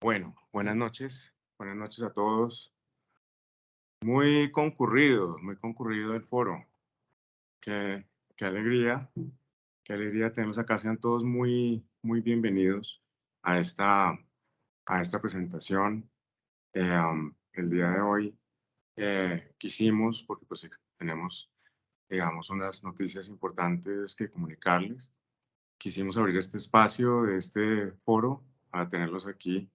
Bueno, buenas noches a todos. Muy concurrido el foro. Qué, qué alegría, qué alegría tenerlos acá. Sean todos muy bienvenidos a esta presentación. El día de hoy quisimos, porque pues tenemos, digamos, unas noticias importantes que comunicarles. Quisimos abrir este espacio de este foro para tenerlos aquí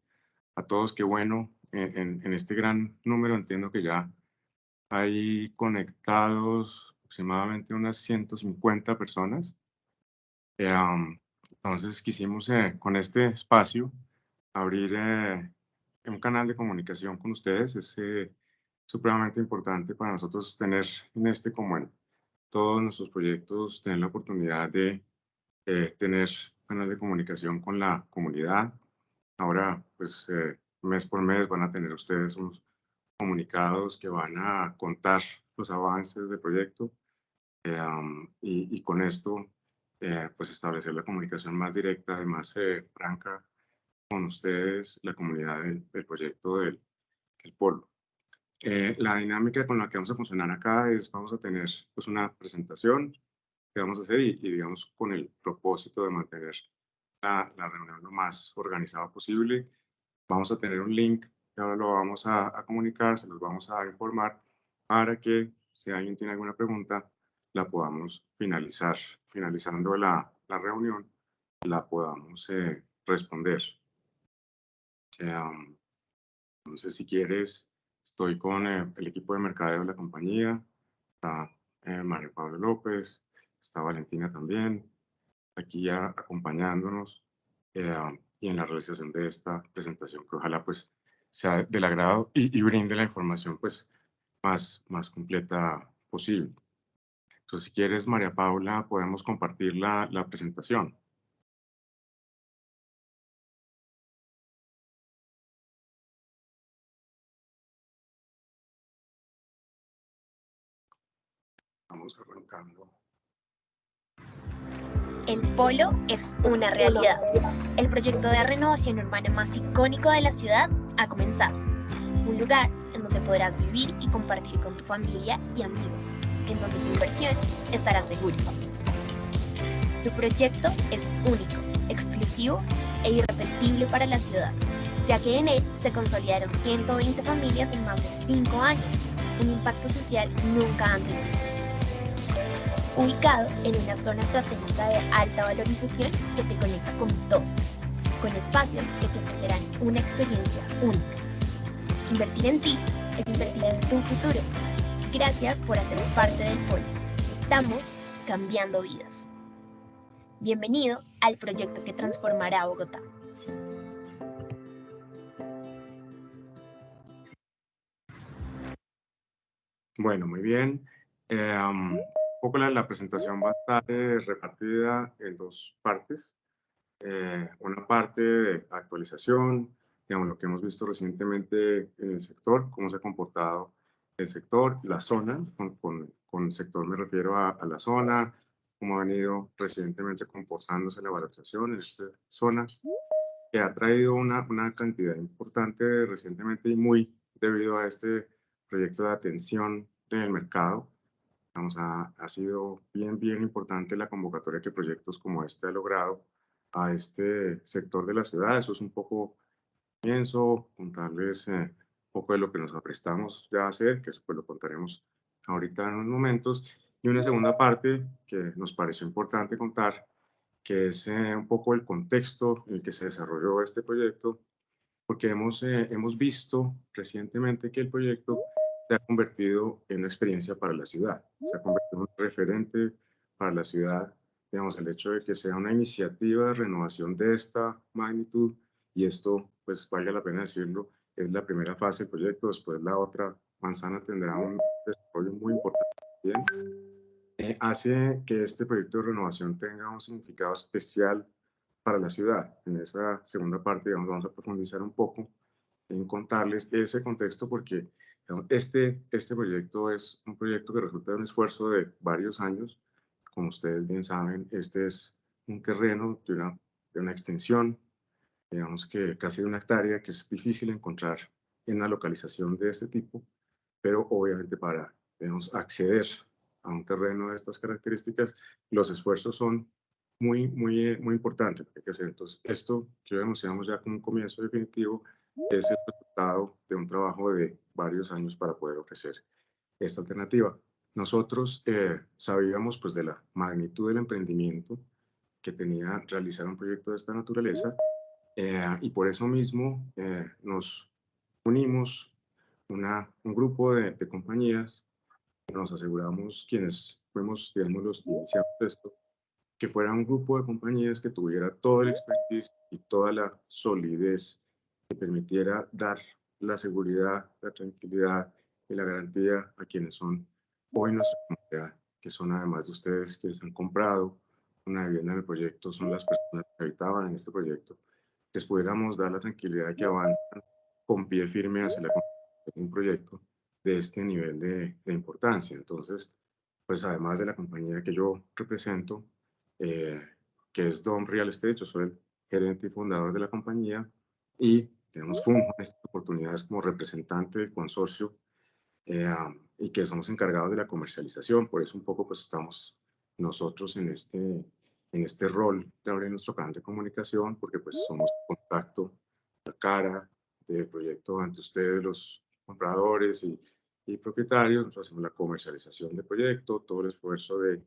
a todos. Qué bueno, en este gran número entiendo que ya hay conectados aproximadamente unas 150 personas. Entonces quisimos con este espacio abrir un canal de comunicación con ustedes. Es supremamente importante para nosotros tener en este como en todos nuestros proyectos, tener la oportunidad de tener canal de comunicación con la comunidad. Ahora, pues mes por mes van a tener ustedes unos comunicados que van a contar los avances del proyecto, y con esto, pues establecer la comunicación más directa y más franca con ustedes, la comunidad del proyecto del Polo. La dinámica con la que vamos a funcionar acá es, vamos a tener pues una presentación que vamos a hacer y digamos con el propósito de mantener la reunión lo más organizada posible. Vamos a tener un link que ahora lo vamos a comunicar, se los vamos a informar para que si alguien tiene alguna pregunta la podamos finalizar. Finalizando la reunión, la podamos responder. Eh, entonces, si quieres, estoy con el equipo de mercadeo de la compañía. Está Mario Pablo López, está Valentina también, aquí ya acompañándonos, y en la realización de esta presentación, que ojalá pues sea del agrado y brinde la información pues más completa posible. Entonces, si quieres, María Paula, podemos compartir la presentación. Vamos arrancando. El Polo es una realidad. El proyecto de renovación urbana más icónico de la ciudad ha comenzado. Un lugar en donde podrás vivir y compartir con tu familia y amigos, en donde tu inversión estará segura. Tu proyecto es único, exclusivo e irrepetible para la ciudad, ya que en él se consolidaron 120 familias en más de 5 años, un impacto social nunca antes visto. Ubicado en una zona estratégica de alta valorización que te conecta con todo, con espacios que te ofrecerán una experiencia única. Invertir en ti es invertir en tu futuro. Gracias por hacer parte del Polo. Estamos cambiando vidas. Bienvenido al proyecto que transformará Bogotá. Bueno, muy bien. Un poco la presentación va a estar repartida en dos partes. Una parte de actualización, digamos, lo que hemos visto recientemente en el sector, cómo se ha comportado el sector, la zona, con el sector me refiero a la zona, cómo ha venido recientemente comportándose la valorización en esta zona, que ha traído una cantidad importante recientemente y muy debido a este proyecto de atención del mercado. Vamos, ha sido bien importante la convocatoria que proyectos como este ha logrado a este sector de la ciudad. Eso es un poco, pienso, contarles un poco de lo que nos aprestamos ya a hacer, que eso pues lo contaremos ahorita en unos momentos. Y una segunda parte que nos pareció importante contar, que es un poco el contexto en el que se desarrolló este proyecto, porque hemos visto recientemente que el proyecto se ha convertido en una experiencia para la ciudad, se ha convertido en un referente para la ciudad. Digamos, el hecho de que sea una iniciativa de renovación de esta magnitud, y esto, pues valga la pena decirlo, es la primera fase del proyecto, después la otra manzana tendrá un desarrollo muy importante también, hace que este proyecto de renovación tenga un significado especial para la ciudad. En esa segunda parte, digamos, vamos a profundizar un poco en contarles ese contexto porque digamos, este proyecto es un proyecto que resulta de un esfuerzo de varios años. Como ustedes bien saben, este es un terreno de una extensión digamos que casi de 1 hectárea, que es difícil encontrar en una localización de este tipo, pero obviamente para, digamos, acceder a un terreno de estas características, los esfuerzos son muy importantes que hay que hacer. Entonces, esto que hoy anunciamos ya como un comienzo definitivo es el resultado de un trabajo de varios años para poder ofrecer esta alternativa. Nosotros sabíamos pues de la magnitud del emprendimiento que tenía realizar un proyecto de esta naturaleza y por eso mismo nos unimos un grupo de compañías, nos aseguramos quienes fuimos, digamos, los que iniciamos esto, que fuera un grupo de compañías que tuviera todo el expertise y toda la solidez que permitiera dar la seguridad, la tranquilidad y la garantía a quienes son hoy nuestra comunidad, que son además de ustedes quienes han comprado una vivienda en el proyecto, son las personas que habitaban en este proyecto, les pudiéramos dar la tranquilidad de que avanzan con pie firme hacia la construcción de un proyecto de este nivel de importancia. Entonces, pues además de la compañía que yo represento, eh, que es Dom Real Estate. Yo soy el gerente y fundador de la compañía y tenemos funjo en estas oportunidades como representante del consorcio y que somos encargados de la comercialización. Por eso un poco pues estamos nosotros en este rol de abrir nuestro canal de comunicación, porque pues somos el contacto, la cara del proyecto ante ustedes, los compradores y propietarios. Nosotros hacemos la comercialización del proyecto, todo el esfuerzo de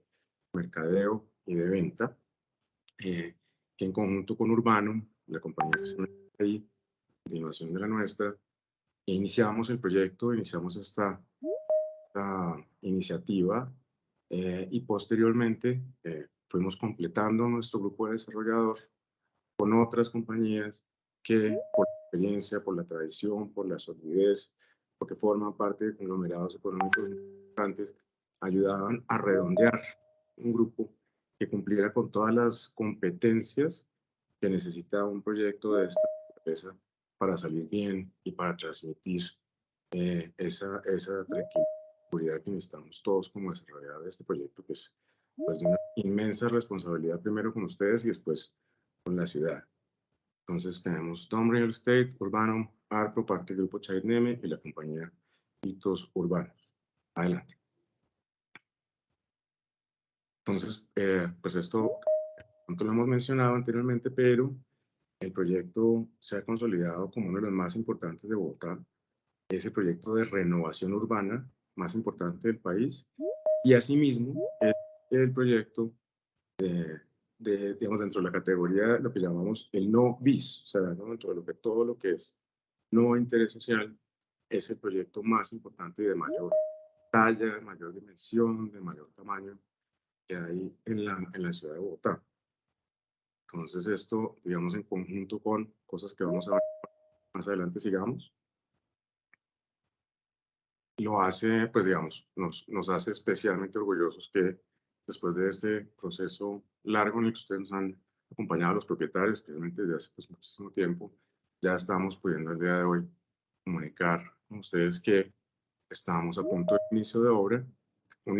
mercadeo y de venta, que en conjunto con Urbanum, la compañía que está ahí, continuación de la nuestra, iniciamos el proyecto, iniciamos esta iniciativa y posteriormente fuimos completando nuestro grupo de desarrolladores con otras compañías que por la experiencia, por la tradición, por la solidez, porque forman parte de conglomerados económicos importantes, ayudaban a redondear un grupo que cumpliera con todas las competencias que necesita un proyecto de esta empresa para salir bien y para transmitir esa tranquilidad que necesitamos todos como desarrolladores de este proyecto, que es pues, de una inmensa responsabilidad primero con ustedes y después con la ciudad. Entonces tenemos Tom Real Estate, Urbanum, Arpro, parte del grupo Chaitneme y la compañía Hitos Urbanos. Adelante. Entonces, pues esto, tanto lo hemos mencionado anteriormente, pero el proyecto se ha consolidado como uno de los más importantes de Bogotá. Es el proyecto de renovación urbana más importante del país y asimismo es el proyecto digamos, dentro de la categoría de lo que llamamos el no bis, o sea, ¿no? Dentro de lo que todo lo que es no interés social, es el proyecto más importante y de mayor talla, de mayor dimensión, de mayor tamaño que hay en la ciudad de Bogotá. Entonces esto, digamos, en conjunto con cosas que vamos a ver más adelante, sigamos, lo hace, pues digamos, nos hace especialmente orgullosos que después de este proceso largo en el que ustedes nos han acompañado a los propietarios, especialmente desde hace pues, muchísimo tiempo, ya estamos pudiendo el día de hoy comunicar con ustedes que estamos a punto de inicio de obra. Un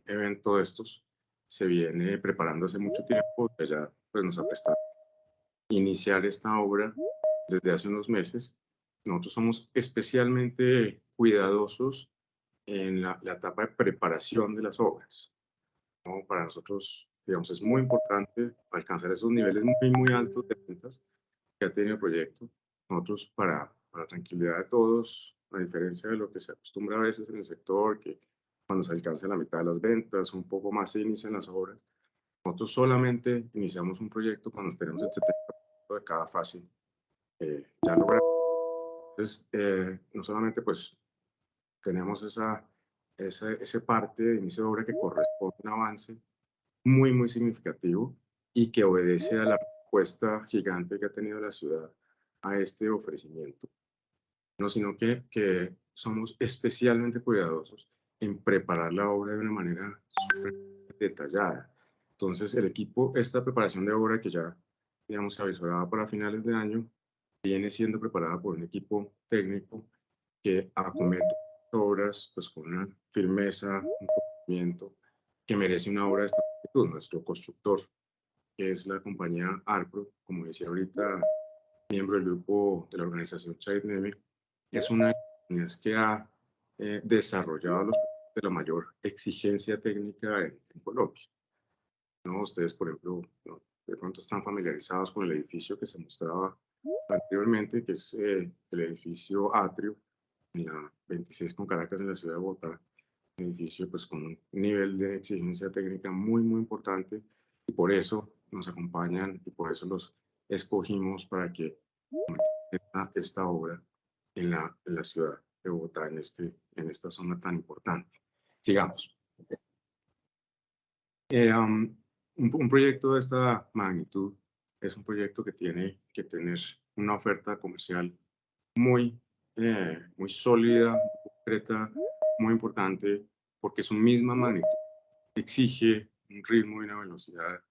evento de estos se viene preparando hace mucho tiempo, ya pues, nos ha prestado iniciar esta obra desde hace unos meses. Nosotros somos especialmente cuidadosos en la etapa de preparación de las obras, ¿no? Para nosotros, digamos, es muy importante alcanzar esos niveles muy altos de ventas que ha tenido el proyecto. Nosotros, para tranquilidad de todos, a diferencia de lo que se acostumbra a veces en el sector, que cuando se alcanza la mitad de las ventas, un poco más se inician las obras, nosotros solamente iniciamos un proyecto cuando tenemos el 70% de cada fase ya logrado. Entonces, no solamente pues tenemos ese parte de inicio de obra que corresponde a un avance muy significativo y que obedece a la respuesta gigante que ha tenido la ciudad a este ofrecimiento, no, sino que somos especialmente cuidadosos en preparar la obra de una manera súper detallada. Entonces, el equipo, esta preparación de obra que ya, digamos, se avisoraba para finales de año, viene siendo preparada por un equipo técnico que acomete obras pues, con una firmeza, un conocimiento que merece una obra de esta magnitud. Nuestro constructor que es la compañía Arpro, como decía ahorita, miembro del grupo de la organización Chaitnemi, es una de las compañías que ha desarrollado los proyectos de la mayor exigencia técnica en Colombia, ¿no? Ustedes, por ejemplo, ¿no? De pronto están familiarizados con el edificio que se mostraba anteriormente, que es el edificio Atrio, en la 26 con Caracas, en la ciudad de Bogotá. Un edificio pues con un nivel de exigencia técnica muy, muy importante, y por eso nos acompañan y por eso los escogimos para que esta obra en la ciudad de Bogotá, en esta zona tan importante. Sigamos. Un proyecto de esta magnitud es un proyecto que tiene que tener una oferta comercial muy, muy sólida, muy concreta, muy importante, porque su misma magnitud exige un ritmo y una velocidad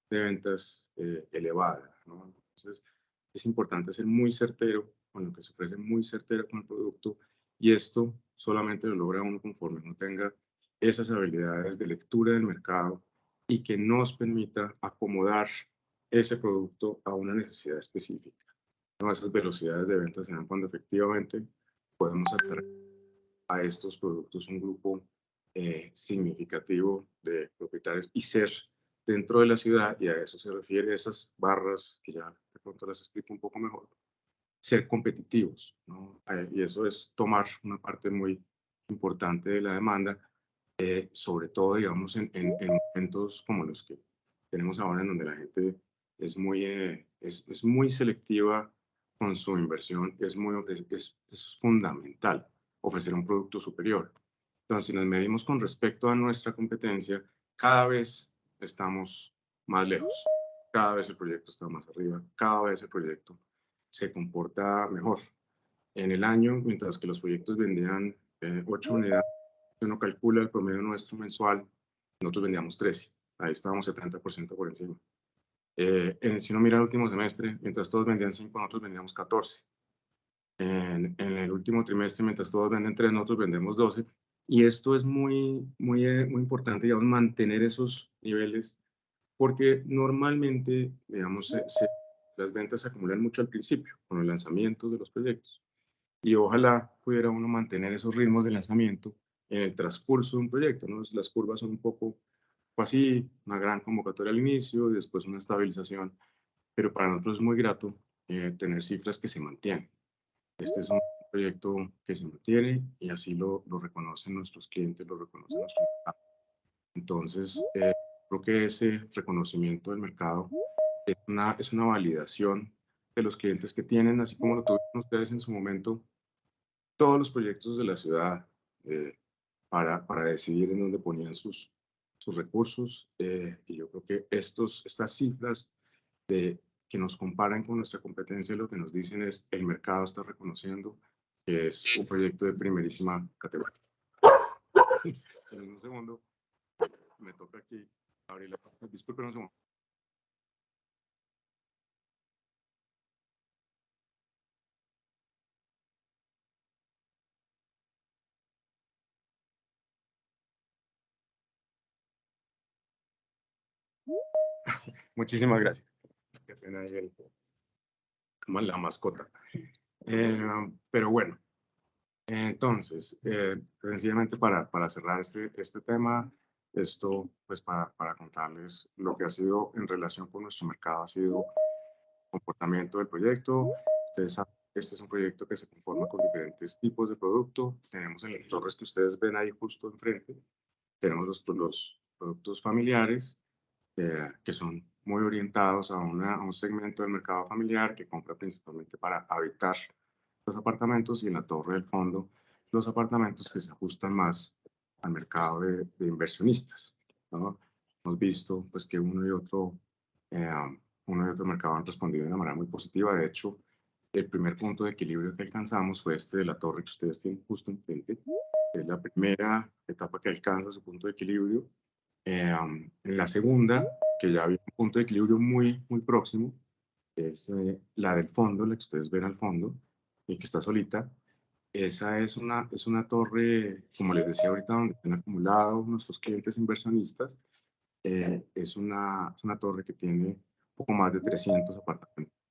de ventas elevada, ¿no? Entonces, es importante ser muy certero con lo que se ofrece, muy certero con el producto, y esto solamente lo logra uno conforme uno tenga esas habilidades de lectura del mercado y que nos permita acomodar ese producto a una necesidad específica, ¿no? Esas velocidades de ventas se dan cuando efectivamente podemos atraer a estos productos un grupo significativo de propietarios y ser dentro de la ciudad, y a eso se refiere esas barras que ya de pronto las explico un poco mejor, ser competitivos, ¿no? Y eso es tomar una parte muy importante de la demanda, sobre todo, digamos, en momentos como los que tenemos ahora, en donde la gente es muy selectiva con su inversión, es fundamental ofrecer un producto superior. Entonces, si nos medimos con respecto a nuestra competencia, cada vez estamos más lejos, cada vez el proyecto está más arriba, cada vez el proyecto se comporta mejor. En el año, mientras que los proyectos vendían 8 unidades, uno calcula el promedio nuestro mensual, nosotros vendíamos 13. Ahí estábamos 70% por encima. Si uno mira el último semestre, mientras todos vendían 5, nosotros vendíamos 14. En el último trimestre, mientras todos venden 3, nosotros vendemos 12. Y esto es muy, muy, muy importante, digamos, mantener esos niveles, porque normalmente, digamos, las ventas se acumulan mucho al principio, con los lanzamientos de los proyectos. Y ojalá pudiera uno mantener esos ritmos de lanzamiento en el transcurso de un proyecto, ¿no? Las curvas son un poco así, una gran convocatoria al inicio y después una estabilización, pero para nosotros es muy grato tener cifras que se mantienen. Este es un proyecto que se mantiene y así lo reconocen nuestros clientes, lo reconocen nuestro mercado. Entonces, creo que ese reconocimiento del mercado es una validación de los clientes que tienen, así como lo tuvieron ustedes en su momento, todos los proyectos de la ciudad, eh, para decidir en dónde ponían sus recursos. Y yo creo que estas cifras que nos comparan con nuestra competencia, lo que nos dicen es el mercado está reconociendo que es un proyecto de primerísima categoría. En un segundo, me toca aquí abrir la puerta. Disculpen un segundo. Muchísimas gracias. Qué pena ahí como la mascota. Pero bueno, entonces, sencillamente para cerrar este tema, esto, pues para contarles lo que ha sido en relación con nuestro mercado, ha sido comportamiento del proyecto. Ustedes saben, este es un proyecto que se conforma con diferentes tipos de producto. Tenemos en las torres que ustedes ven ahí justo enfrente, tenemos los productos familiares, que son muy orientados a un segmento del mercado familiar que compra principalmente para habitar los apartamentos, y en la torre del fondo los apartamentos que se ajustan más al mercado de inversionistas, ¿no? Hemos visto pues que eh, uno y otro mercado han respondido de una manera muy positiva. De hecho, el primer punto de equilibrio que alcanzamos fue este de la torre que ustedes tienen justo enfrente. Es la primera etapa que alcanza su punto de equilibrio. En la segunda, que ya había un punto de equilibrio muy, muy próximo, es la del fondo, la que ustedes ven al fondo, y que está solita. Esa es una torre, como les decía ahorita, donde están acumulados nuestros clientes inversionistas, es una torre que tiene un poco más de 300 apartamentos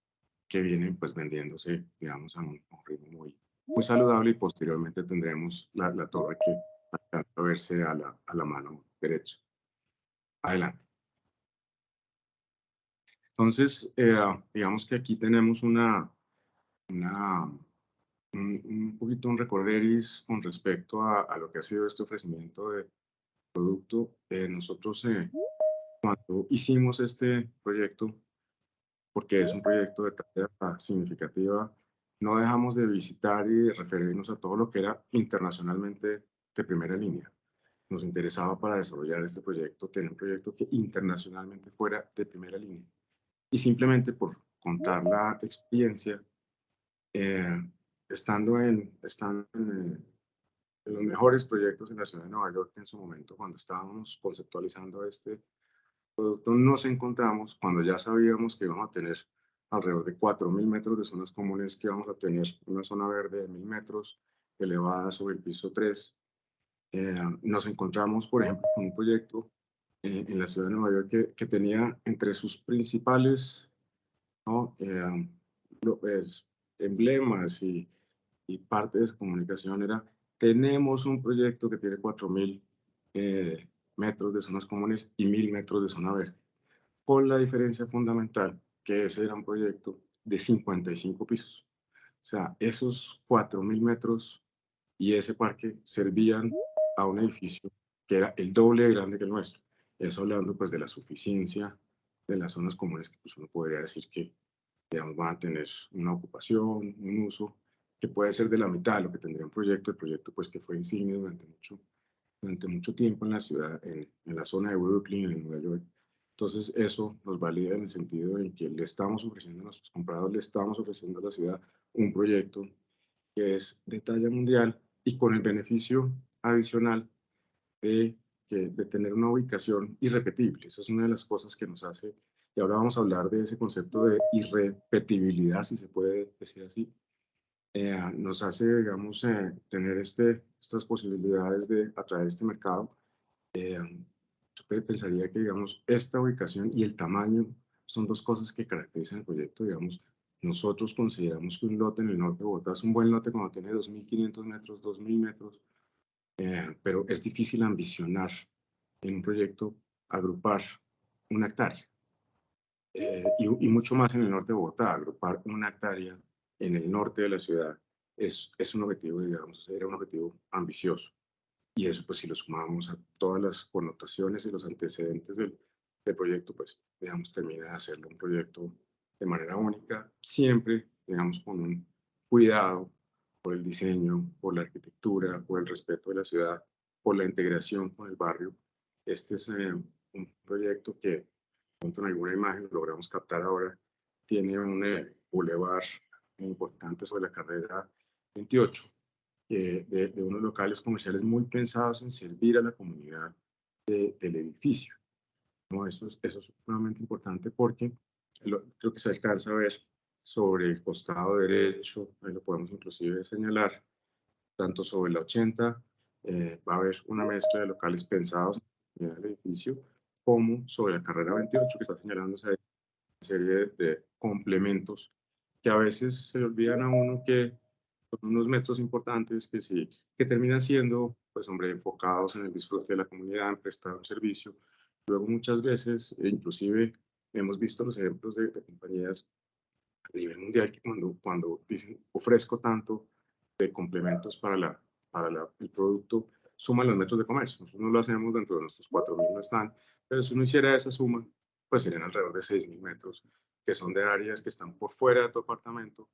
que vienen pues vendiéndose, digamos, a un ritmo muy saludable y posteriormente tendremos la torre que alcanza a verse a la mano derecha. Adelante. Entonces, digamos que aquí tenemos una, un poquito un recorderis con respecto a lo que ha sido este ofrecimiento de producto. Nosotros cuando hicimos este proyecto, porque es un proyecto de talla significativa, no dejamos de visitar y de referirnos a todo lo que era internacionalmente de primera línea. Nos interesaba para desarrollar este proyecto, tener un proyecto que internacionalmente fuera de primera línea. Y simplemente por contar la experiencia, eh, estando en los mejores proyectos en la ciudad de Nueva York en su momento, cuando estábamos conceptualizando este producto, nos encontramos cuando ya sabíamos que íbamos a tener alrededor de 4.000 metros de zonas comunes, que íbamos a tener una zona verde de 1.000 metros elevada sobre el piso 3. Nos encontramos, por ejemplo, con un proyecto en la ciudad de Nueva York que tenía entre sus principales, ¿no? Pues, emblemas y parte de su comunicación era, tenemos un proyecto que tiene 4.000 metros de zonas comunes y 1.000 metros de zona verde, con la diferencia fundamental que ese era un proyecto de 55 pisos. O sea, esos 4.000 metros y ese parque servían a un edificio que era el doble de grande que el nuestro. Eso hablando pues de la suficiencia de las zonas comunes que pues uno podría decir que digamos, van a tener una ocupación, un uso que puede ser de la mitad de lo que tendría un proyecto. El proyecto pues que fue insignia durante mucho tiempo en la ciudad, en la zona de Brooklyn, en Nueva York. Entonces eso nos valida en el sentido en que le estamos ofreciendo a nuestros compradores, le estamos ofreciendo a la ciudad un proyecto que es de talla mundial y con el beneficio adicional de, de tener una ubicación irrepetible. Esa es una de las cosas que nos hace, y ahora vamos a hablar de ese concepto de irrepetibilidad, si se puede decir así, nos hace, digamos, tener estas posibilidades de atraer este mercado. Yo pensaría que, digamos, esta ubicación y el tamaño son dos cosas que caracterizan el proyecto. Digamos, nosotros consideramos que un lote en el norte de Bogotá es un buen lote cuando tiene 2.500 metros, 2.000 metros, pero es difícil ambicionar en un proyecto agrupar una hectárea. Y mucho más en el norte de Bogotá, agrupar una hectárea en el norte de la ciudad es un objetivo, digamos, era un objetivo ambicioso. Y eso, pues, si lo sumamos a todas las connotaciones y los antecedentes del proyecto, pues, digamos, termina de hacerlo un proyecto de manera única, siempre, digamos, con un cuidado por el diseño, por la arquitectura, por el respeto de la ciudad, por la integración con el barrio. Este es un proyecto que, junto en alguna imagen, logramos captar ahora, tiene un bulevar importante sobre la carrera 28, de unos locales comerciales muy pensados en servir a la comunidad del edificio, ¿no? Eso es supremamente importante porque creo que se alcanza a ver sobre el costado derecho, ahí lo podemos inclusive señalar, tanto sobre la 80, va a haber una mezcla de locales pensados en el edificio, como sobre la carrera 28, que está señalándose ahí una serie de complementos que a veces se le olvidan a uno que son unos metros importantes que sí, que terminan siendo, pues hombre, enfocados en el disfrute de la comunidad, en prestar un servicio. Luego muchas veces, inclusive hemos visto los ejemplos de compañías a nivel mundial que cuando dicen ofrezco tanto de complementos el producto, suman los metros de comercio. Nosotros no lo hacemos dentro de nuestros 4.000, no están, pero si uno hiciera esa suma, pues serían alrededor de 6.000 metros, que son de áreas que están por fuera de tu apartamento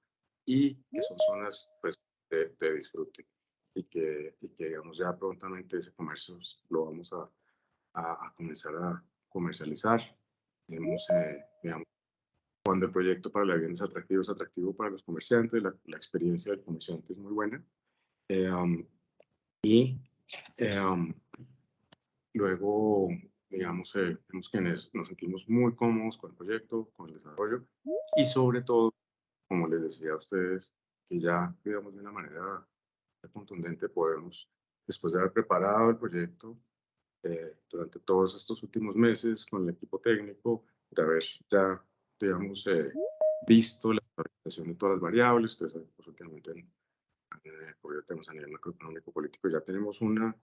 y que son zonas pues, de disfrute. Y que, digamos, ya prontamente ese comercio lo vamos a comenzar a comercializar. Hemos, digamos, cuando el proyecto para la vivienda es atractivo para los comerciantes, la experiencia del comerciante es muy buena. Eh, um, y um, luego, digamos, vemos que nos sentimos muy cómodos con el proyecto, con el desarrollo y sobre todo, como les decía a ustedes, que ya, digamos, de una manera contundente podemos, después de haber preparado el proyecto, durante todos estos últimos meses con el equipo técnico, de haber ya, digamos, visto la estabilización de todas las variables. Ustedes saben, pues, últimamente en el gobierno tenemos a nivel macroeconómico político, ya tenemos un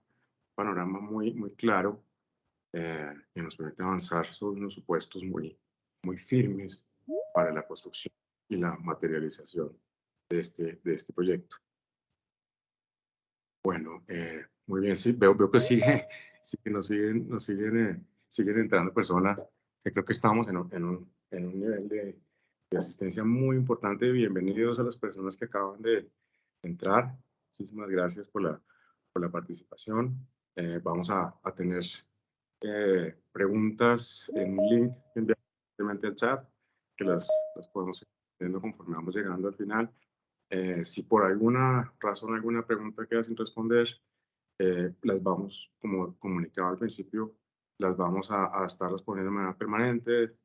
panorama muy claro, que nos permite avanzar sobre unos supuestos muy firmes para la construcción y la materialización de este proyecto. Bueno, muy bien, sí, veo que sigue, sí que siguen entrando personas, que creo que estamos en un nivel de asistencia muy importante. Bienvenidos a las personas que acaban de entrar. Muchísimas gracias por la participación. Vamos a tener preguntas en un link que enviamos directamente al chat, que las podemos ir viendo conforme vamos llegando al final. Si por alguna razón, alguna pregunta queda sin responder, las vamos, como comunicaba al principio, las vamos a estar respondiendo de manera permanente,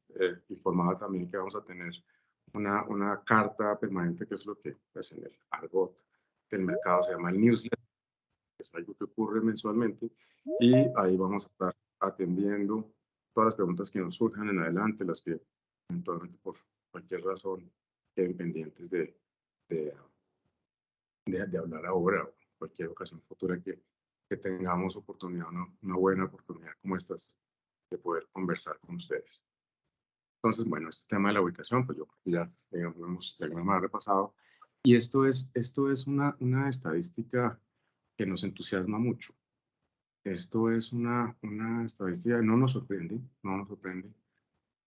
informada también que vamos a tener una carta permanente, que es lo que, pues, en el argot del mercado se llama el newsletter, que es algo que ocurre mensualmente, y ahí vamos a estar atendiendo todas las preguntas que nos surjan en adelante, las que eventualmente por cualquier razón queden pendientes de, de hablar ahora o cualquier ocasión futura que tengamos oportunidad, una buena oportunidad como estas, de poder conversar con ustedes. Entonces, bueno, este tema de la ubicación, pues yo creo que ya, digamos, lo hemos de alguna manera repasado. Y esto es una estadística que nos entusiasma mucho. Esto es una estadística que no nos sorprende,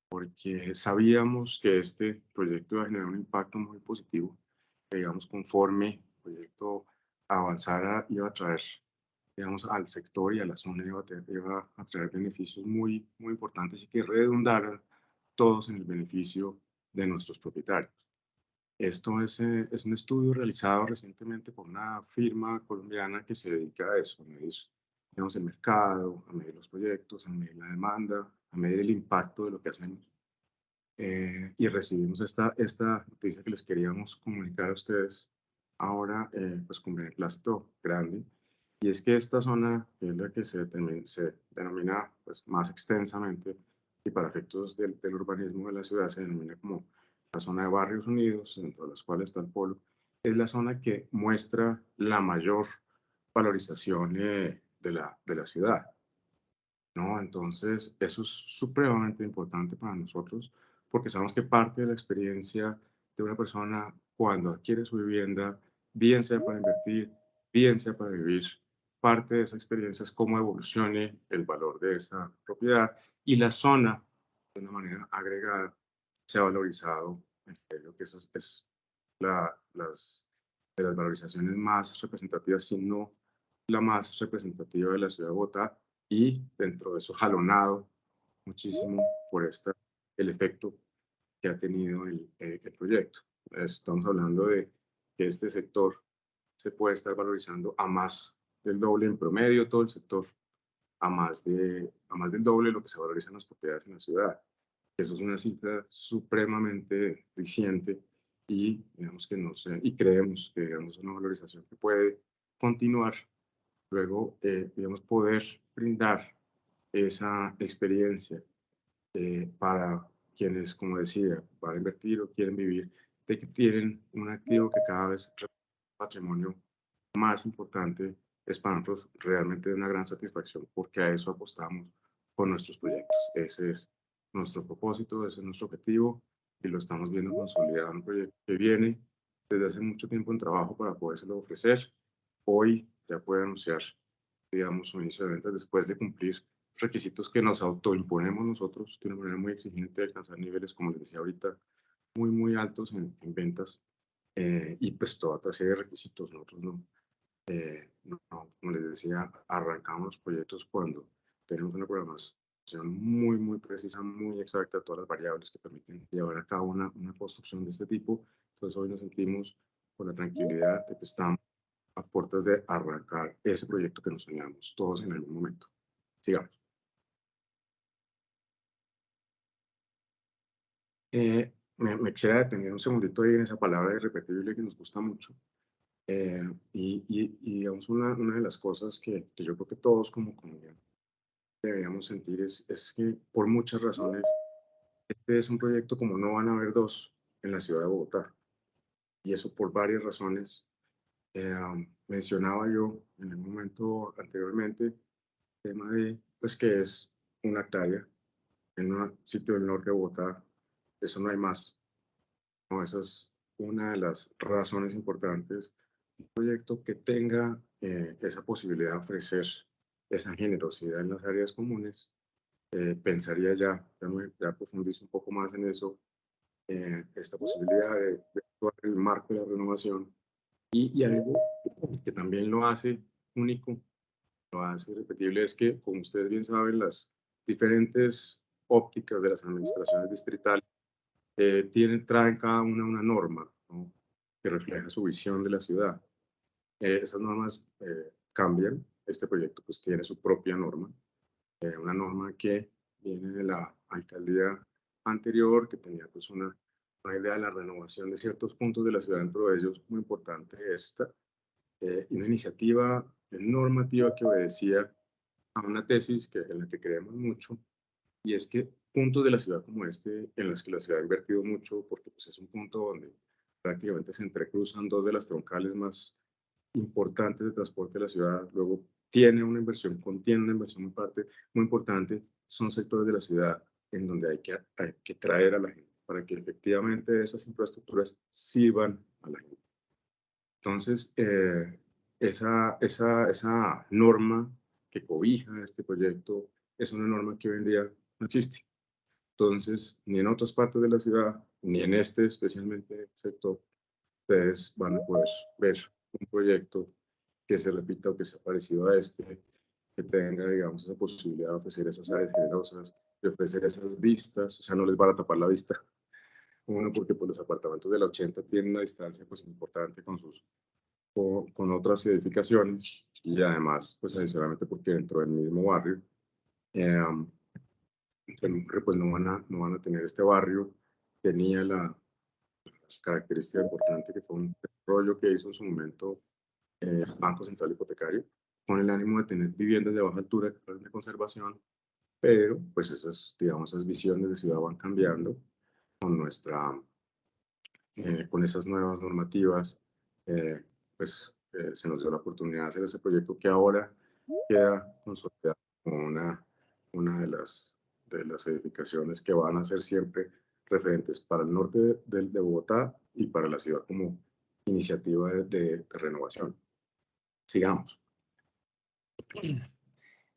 porque sabíamos que este proyecto iba a generar un impacto muy positivo, que, digamos, conforme el proyecto avanzara, iba a traer, digamos, al sector y a la zona, iba a traer beneficios muy importantes y que redundaran todos en el beneficio de nuestros propietarios. Esto es un estudio realizado recientemente por una firma colombiana que se dedica a eso, a medir, digamos, el mercado, a medir los proyectos, a medir la demanda, a medir el impacto de lo que hacemos. Y recibimos esta noticia que les queríamos comunicar a ustedes ahora, pues con beneplácito grande, y es que esta zona, que es la que se denomina, pues, más extensamente y para efectos del urbanismo de la ciudad, se denomina como la zona de Barrios Unidos, dentro de las cuales está el polo, es la zona que muestra la mayor valorización de la ciudad, ¿no? Entonces, eso es supremamente importante para nosotros, porque sabemos que parte de la experiencia de una persona cuando adquiere su vivienda, bien sea para invertir, bien sea para vivir, parte de esa experiencia es cómo evolucione el valor de esa propiedad, y la zona, de una manera agregada, se ha valorizado. Creo que esa es de las valorizaciones más representativas, si no la más representativa de la ciudad de Bogotá, y dentro de eso jalonado muchísimo por el efecto que ha tenido el proyecto. Estamos hablando de que este sector se puede estar valorizando a más del doble en promedio, todo el sector a más del doble de lo que se valorizan las propiedades en la ciudad. Eso es una cifra supremamente diciente, y digamos que no sé, y creemos que, digamos, una valorización que puede continuar. Luego, digamos, poder brindar esa experiencia para quienes, como decía, van a invertir o quieren vivir, de que tienen un activo que cada vez representa un patrimonio más importante, es para nosotros realmente una gran satisfacción, porque a eso apostamos con nuestros proyectos. Ese es nuestro propósito, ese es nuestro objetivo, y lo estamos viendo consolidado en un proyecto que viene desde hace mucho tiempo en trabajo para podérselo ofrecer. Hoy ya puede anunciar, digamos, su inicio de ventas después de cumplir requisitos que nos autoimponemos nosotros de una manera muy exigente, de alcanzar niveles, como les decía ahorita, muy altos en ventas, y pues toda otra serie de requisitos. Nosotros no, como les decía, arrancamos los proyectos cuando tenemos una programación muy precisa, muy exacta de todas las variables que permiten llevar a cabo una construcción de este tipo. Entonces hoy nos sentimos con la tranquilidad de que estamos a puertas de arrancar ese proyecto que nos soñamos todos en algún momento. Sigamos. Me quisiera detener un segundito ahí en esa palabra irrepetible que nos gusta mucho. Y digamos, una de las cosas que yo creo que todos como comunidad deberíamos sentir es que por muchas razones, este es un proyecto como no van a haber dos en la ciudad de Bogotá. Y eso por varias razones. Mencionaba yo en el momento anteriormente el tema de pues, que es una hectárea en un sitio del norte de Bogotá. Eso no hay más. ¿No? Esa es una de las razones importantes. Un proyecto que tenga esa posibilidad de ofrecer esa generosidad en las áreas comunes. Pensaría ya profundizo un poco más en eso, esta posibilidad de actuar en el marco de la renovación y algo que también lo hace único, lo hace repetible, es que, como ustedes bien saben, las diferentes ópticas de las administraciones distritales traen cada una norma, ¿no? Que refleja su visión de la ciudad. Esas normas cambian. Este proyecto pues tiene su propia norma, una norma que viene de la alcaldía anterior, que tenía pues una idea de la renovación de ciertos puntos de la ciudad, dentro de ellos muy importante esta, una iniciativa normativa que obedecía a una tesis en la que creemos mucho, y es que puntos de la ciudad como este, en los que la ciudad ha invertido mucho, porque pues, es un punto donde prácticamente se entrecruzan dos de las troncales más importantes de transporte de la ciudad, luego contiene una inversión muy importante, son sectores de la ciudad en donde hay que traer a la gente para que efectivamente esas infraestructuras sirvan a la gente. Entonces, esa norma que cobija este proyecto es una norma que hoy en día no existe. Entonces, ni en otras partes de la ciudad, ni en este especialmente sector, ustedes van a poder ver un proyecto que se repita o que sea parecido a este, que tenga, digamos, esa posibilidad de ofrecer esas áreas generosas, de ofrecer esas vistas, o sea, no les van a tapar la vista. Uno, porque pues, los apartamentos de la 80 tienen una distancia pues, importante con otras edificaciones y además, pues adicionalmente porque dentro del mismo barrio, eh, pues no van a tener este barrio, tenía la característica importante que fue un desarrollo que hizo en su momento el Banco Central Hipotecario, con el ánimo de tener viviendas de baja altura de conservación, pero pues esas, digamos, esas visiones de ciudad van cambiando con con esas nuevas normativas, se nos dio la oportunidad de hacer ese proyecto que ahora queda consolidado como una de las edificaciones que van a ser siempre referentes para el norte de Bogotá y para la ciudad como iniciativa de renovación. Sigamos.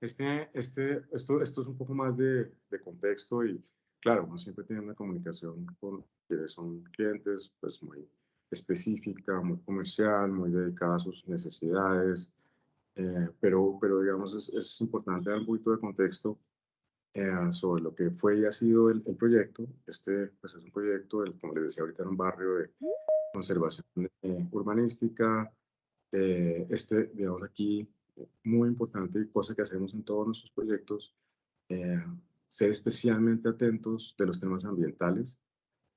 Esto es un poco más de contexto y claro, uno siempre tiene una comunicación con quienes son clientes pues muy específica, muy comercial, muy dedicada a sus necesidades, pero digamos es importante dar un poquito de contexto sobre lo que fue y ha sido el proyecto. Este pues es un proyecto, como les decía ahorita, en un barrio de conservación urbanística. Digamos aquí, muy importante y cosa que hacemos en todos nuestros proyectos, eh, ser especialmente atentos de los temas ambientales.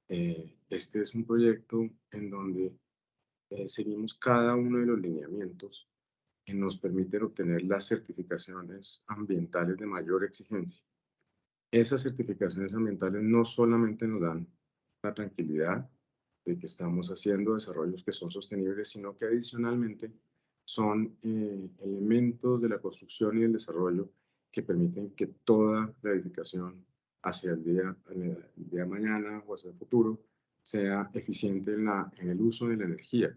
Este es un proyecto en donde seguimos cada uno de los lineamientos que nos permiten obtener las certificaciones ambientales de mayor exigencia. Esas certificaciones ambientales no solamente nos dan la tranquilidad de que estamos haciendo desarrollos que son sostenibles, sino que adicionalmente son elementos de la construcción y el desarrollo que permiten que toda la edificación hacia el día de mañana o hacia el futuro sea eficiente en el uso de la energía,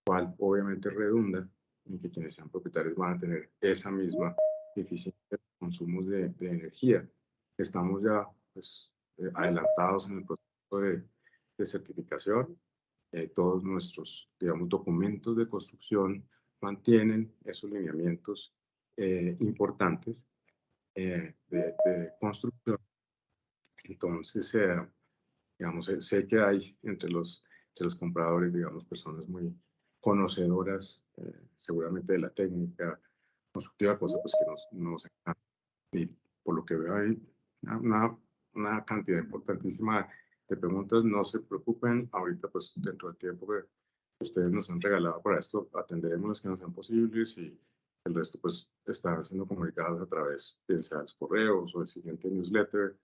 cual obviamente redunda en que quienes sean propietarios van a tener esa misma eficiencia de consumos de energía. Estamos ya pues, adelantados en el proceso de certificación. Todos nuestros, digamos, documentos de construcción mantienen esos lineamientos importantes de construcción. Entonces, digamos, sé que hay entre los compradores, digamos, personas muy conocedoras, seguramente de la técnica constructiva, cosa pues que nos encanta. Y por lo que veo hay una, una- una cantidad importantísima de preguntas. No se preocupen, ahorita pues dentro del tiempo que ustedes nos han regalado para esto, atenderemos las que nos sean posibles y El resto pues están siendo comunicados a través, bien sea de los correos o el siguiente newsletter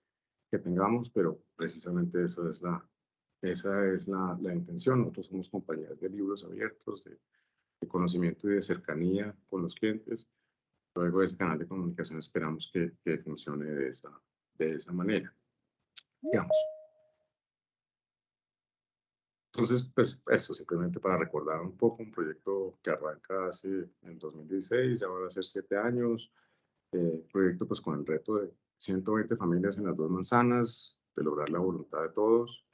que tengamos, pero precisamente esa es la intención. Nosotros somos compañías de libros abiertos, de conocimiento y de cercanía con los clientes. Luego ese canal de comunicación esperamos que funcione de esa manera, digamos. Entonces, pues eso, simplemente para recordar un poco, un proyecto que arranca hace en 2016, ya van a ser 7 años, proyecto pues con el reto de 120 familias en las 2 manzanas, de lograr la voluntad de todos,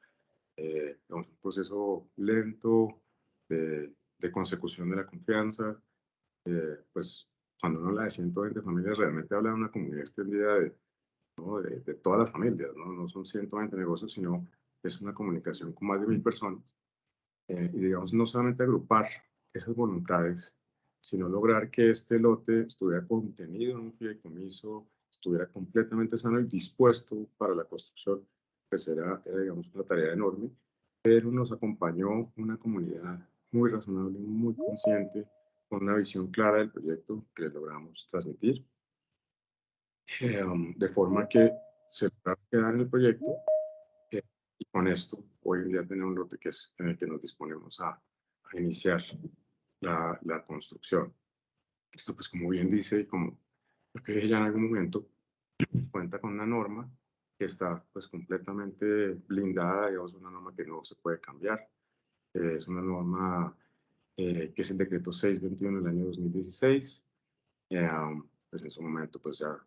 digamos, un proceso lento de consecución de la confianza, pues cuando uno habla de 120 familias realmente habla de una comunidad extendida ¿no? de todas las familias, ¿no? No son 120 negocios, sino es una comunicación con más de 1000 personas y digamos, no solamente agrupar esas voluntades, sino lograr que este lote estuviera contenido en un fideicomiso, estuviera completamente sano y dispuesto para la construcción, pues era digamos, una tarea enorme, pero nos acompañó una comunidad muy razonable, muy consciente, con una visión clara del proyecto que logramos transmitir, de forma que se pueda quedar en el proyecto eh, y con esto, hoy en día tenemos un lote que es en el que nos disponemos a iniciar la construcción. Esto, pues, como bien dice y como lo que dije ya en algún momento, cuenta con una norma que está, pues, completamente blindada, digamos, una norma que no se puede cambiar. Es una norma que es el decreto 621 del año 2016. Pues en su momento, pues ya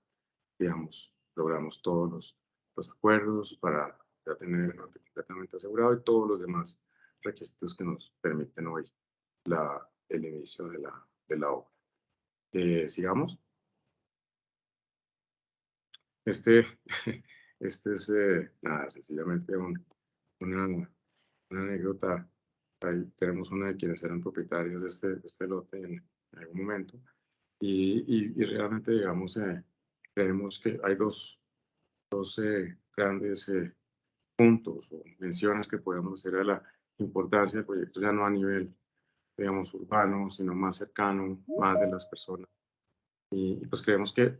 digamos, logramos todos los acuerdos para ya tener el norte completamente asegurado y todos los demás requisitos que nos permiten hoy el inicio de la obra. Sigamos. Este, este es nada, sencillamente una, una anécdota. Ahí tenemos una de quienes eran propietarios de este lote en algún momento y realmente, digamos, creemos que hay dos grandes puntos o menciones que podemos hacer a la importancia del proyecto, ya no a nivel, digamos, urbano, sino más cercano, más de las personas. Y pues creemos que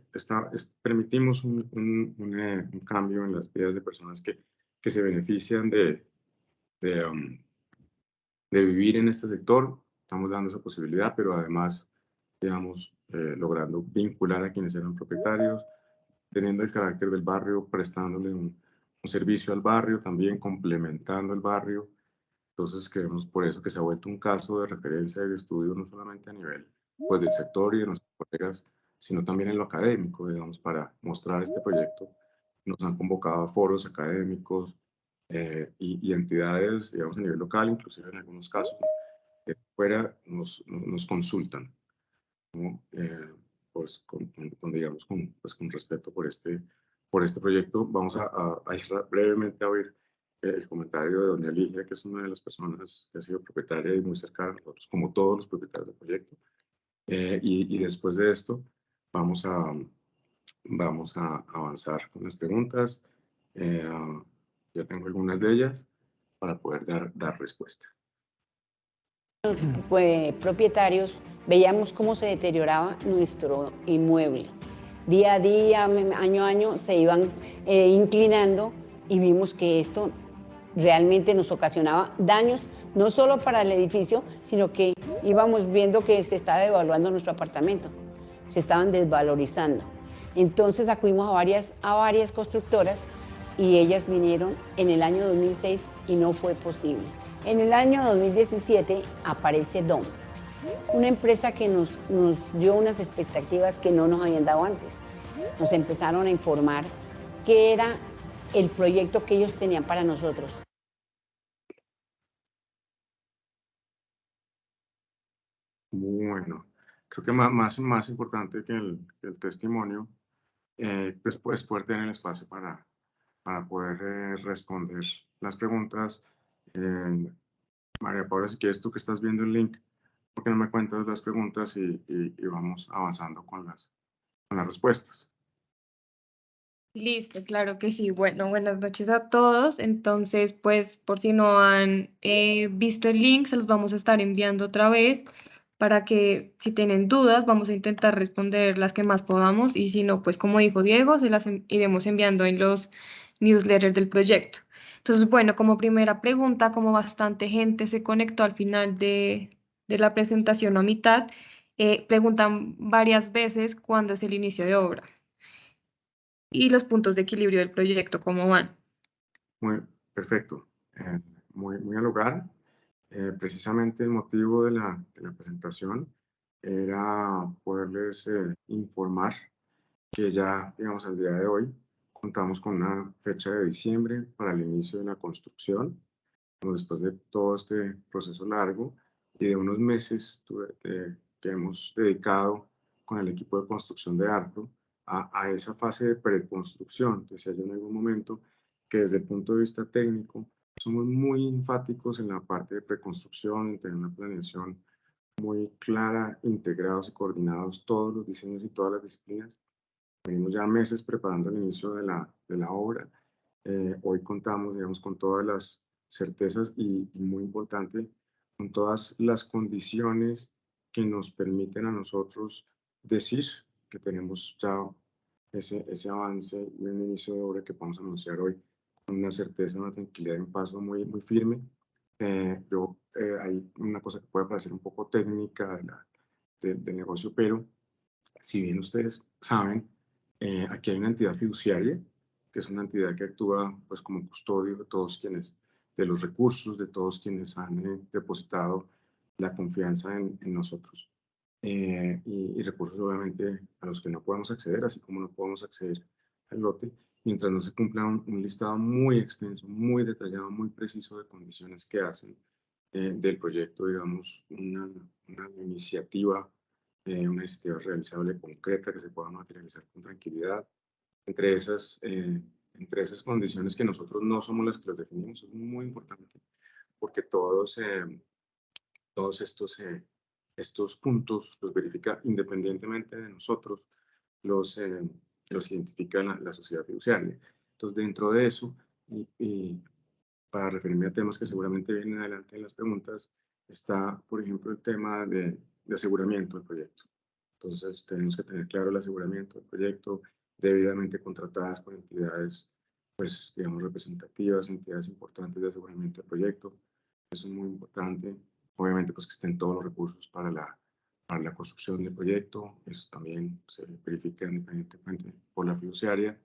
permitimos un cambio en las vidas de personas que se benefician de, um, de vivir en este sector. Estamos dando esa posibilidad, pero además, digamos, logrando vincular a quienes eran propietarios, teniendo el carácter del barrio, prestándole un servicio al barrio, también complementando el barrio. Entonces creemos por eso que se ha vuelto un caso de referencia y de estudio no solamente a nivel pues, del sector y de nuestros colegas, sino también en lo académico, digamos, para mostrar este proyecto. Nos han convocado a foros académicos y entidades, digamos, a nivel local, inclusive en algunos casos, fuera nos consultan, ¿no? Pues digamos, pues, con respeto por este proyecto. Vamos a ir brevemente a oír el comentario de doña Ligia, que es una de las personas que ha sido propietaria y muy cercana a nosotros, como todos los propietarios del proyecto. Y después de esto, vamos a, vamos a avanzar con las preguntas. Eh, ya tengo algunas de ellas para poder dar respuesta. Propietarios veíamos cómo se deterioraba nuestro inmueble. Día a día, año a año, se iban inclinando y vimos que esto realmente nos ocasionaba daños, no solo para el edificio, sino que íbamos viendo que se estaba devaluando nuestro apartamento, se estaban desvalorizando. Entonces acudimos a varias constructoras y ellas vinieron en el año 2006 y no fue posible. En el año 2017 aparece DOM, una empresa que nos dio unas expectativas que no nos habían dado antes. Nos empezaron a informar qué era el proyecto que ellos tenían para nosotros. Bueno, creo que más importante que el testimonio, pues poder tener el espacio para poder responder las preguntas. María Paula, si quieres tú que estás viendo el link, ¿por qué no me cuentas las preguntas y vamos avanzando con las respuestas? Listo, claro que sí. Bueno, buenas noches a todos. Entonces, pues por si no han visto el link, se los vamos a estar enviando otra vez para que si tienen dudas, vamos a intentar responder las que más podamos y si no, pues como dijo Diego, se las iremos enviando en los newsletters del proyecto. Entonces, bueno, como primera pregunta, como bastante gente se conectó al final de la presentación o a mitad, preguntan varias veces cuándo es el inicio de obra y los puntos de equilibrio del proyecto, cómo van. Muy perfecto. Muy al lugar. Precisamente el motivo de la presentación era poderles informar que ya, digamos, al día de hoy contamos con una fecha de diciembre para el inicio de la construcción. Bueno, después de todo este proceso largo y de unos meses que hemos dedicado con el equipo de construcción de ARPRO a esa fase de preconstrucción. Decía yo en algún momento que desde el punto de vista técnico somos muy enfáticos en la parte de preconstrucción, en tener una planeación muy clara, integrados y coordinados todos los diseños y todas las disciplinas. Venimos ya meses preparando el inicio de la obra. Hoy contamos, digamos, con todas las certezas y muy importante, con todas las condiciones que nos permiten a nosotros decir que tenemos ya ese avance y un inicio de obra que podemos anunciar hoy con una certeza, una tranquilidad y un paso muy firme. Hay una cosa que puede parecer un poco técnica del negocio, pero si bien ustedes saben, aquí hay una entidad fiduciaria, que es una entidad que actúa pues, como custodio de todos quienes, de los recursos, de todos quienes han depositado la confianza en nosotros. Y recursos obviamente a los que no podemos acceder, así como no podemos acceder al lote, mientras no se cumpla un listado muy extenso, muy detallado, muy preciso de condiciones que hacen del proyecto, digamos, una iniciativa una iniciativa realizable, concreta, que se pueda materializar con tranquilidad. Entre esas, eh, entre esas condiciones que nosotros no somos las que las definimos, es muy importante, porque todos estos puntos los verifica independientemente de nosotros, los, eh, los identifica la sociedad fiduciaria. Entonces, dentro de eso, y para referirme a temas que seguramente vienen adelante en las preguntas, está, por ejemplo, el tema de aseguramiento del proyecto. Entonces, tenemos que tener claro el aseguramiento del proyecto, debidamente contratadas con entidades, pues, digamos, representativas, entidades importantes de aseguramiento del proyecto. Eso es muy importante. Obviamente, pues, que estén todos los recursos para la construcción del proyecto. Eso también se verifica independientemente por la fiduciaria.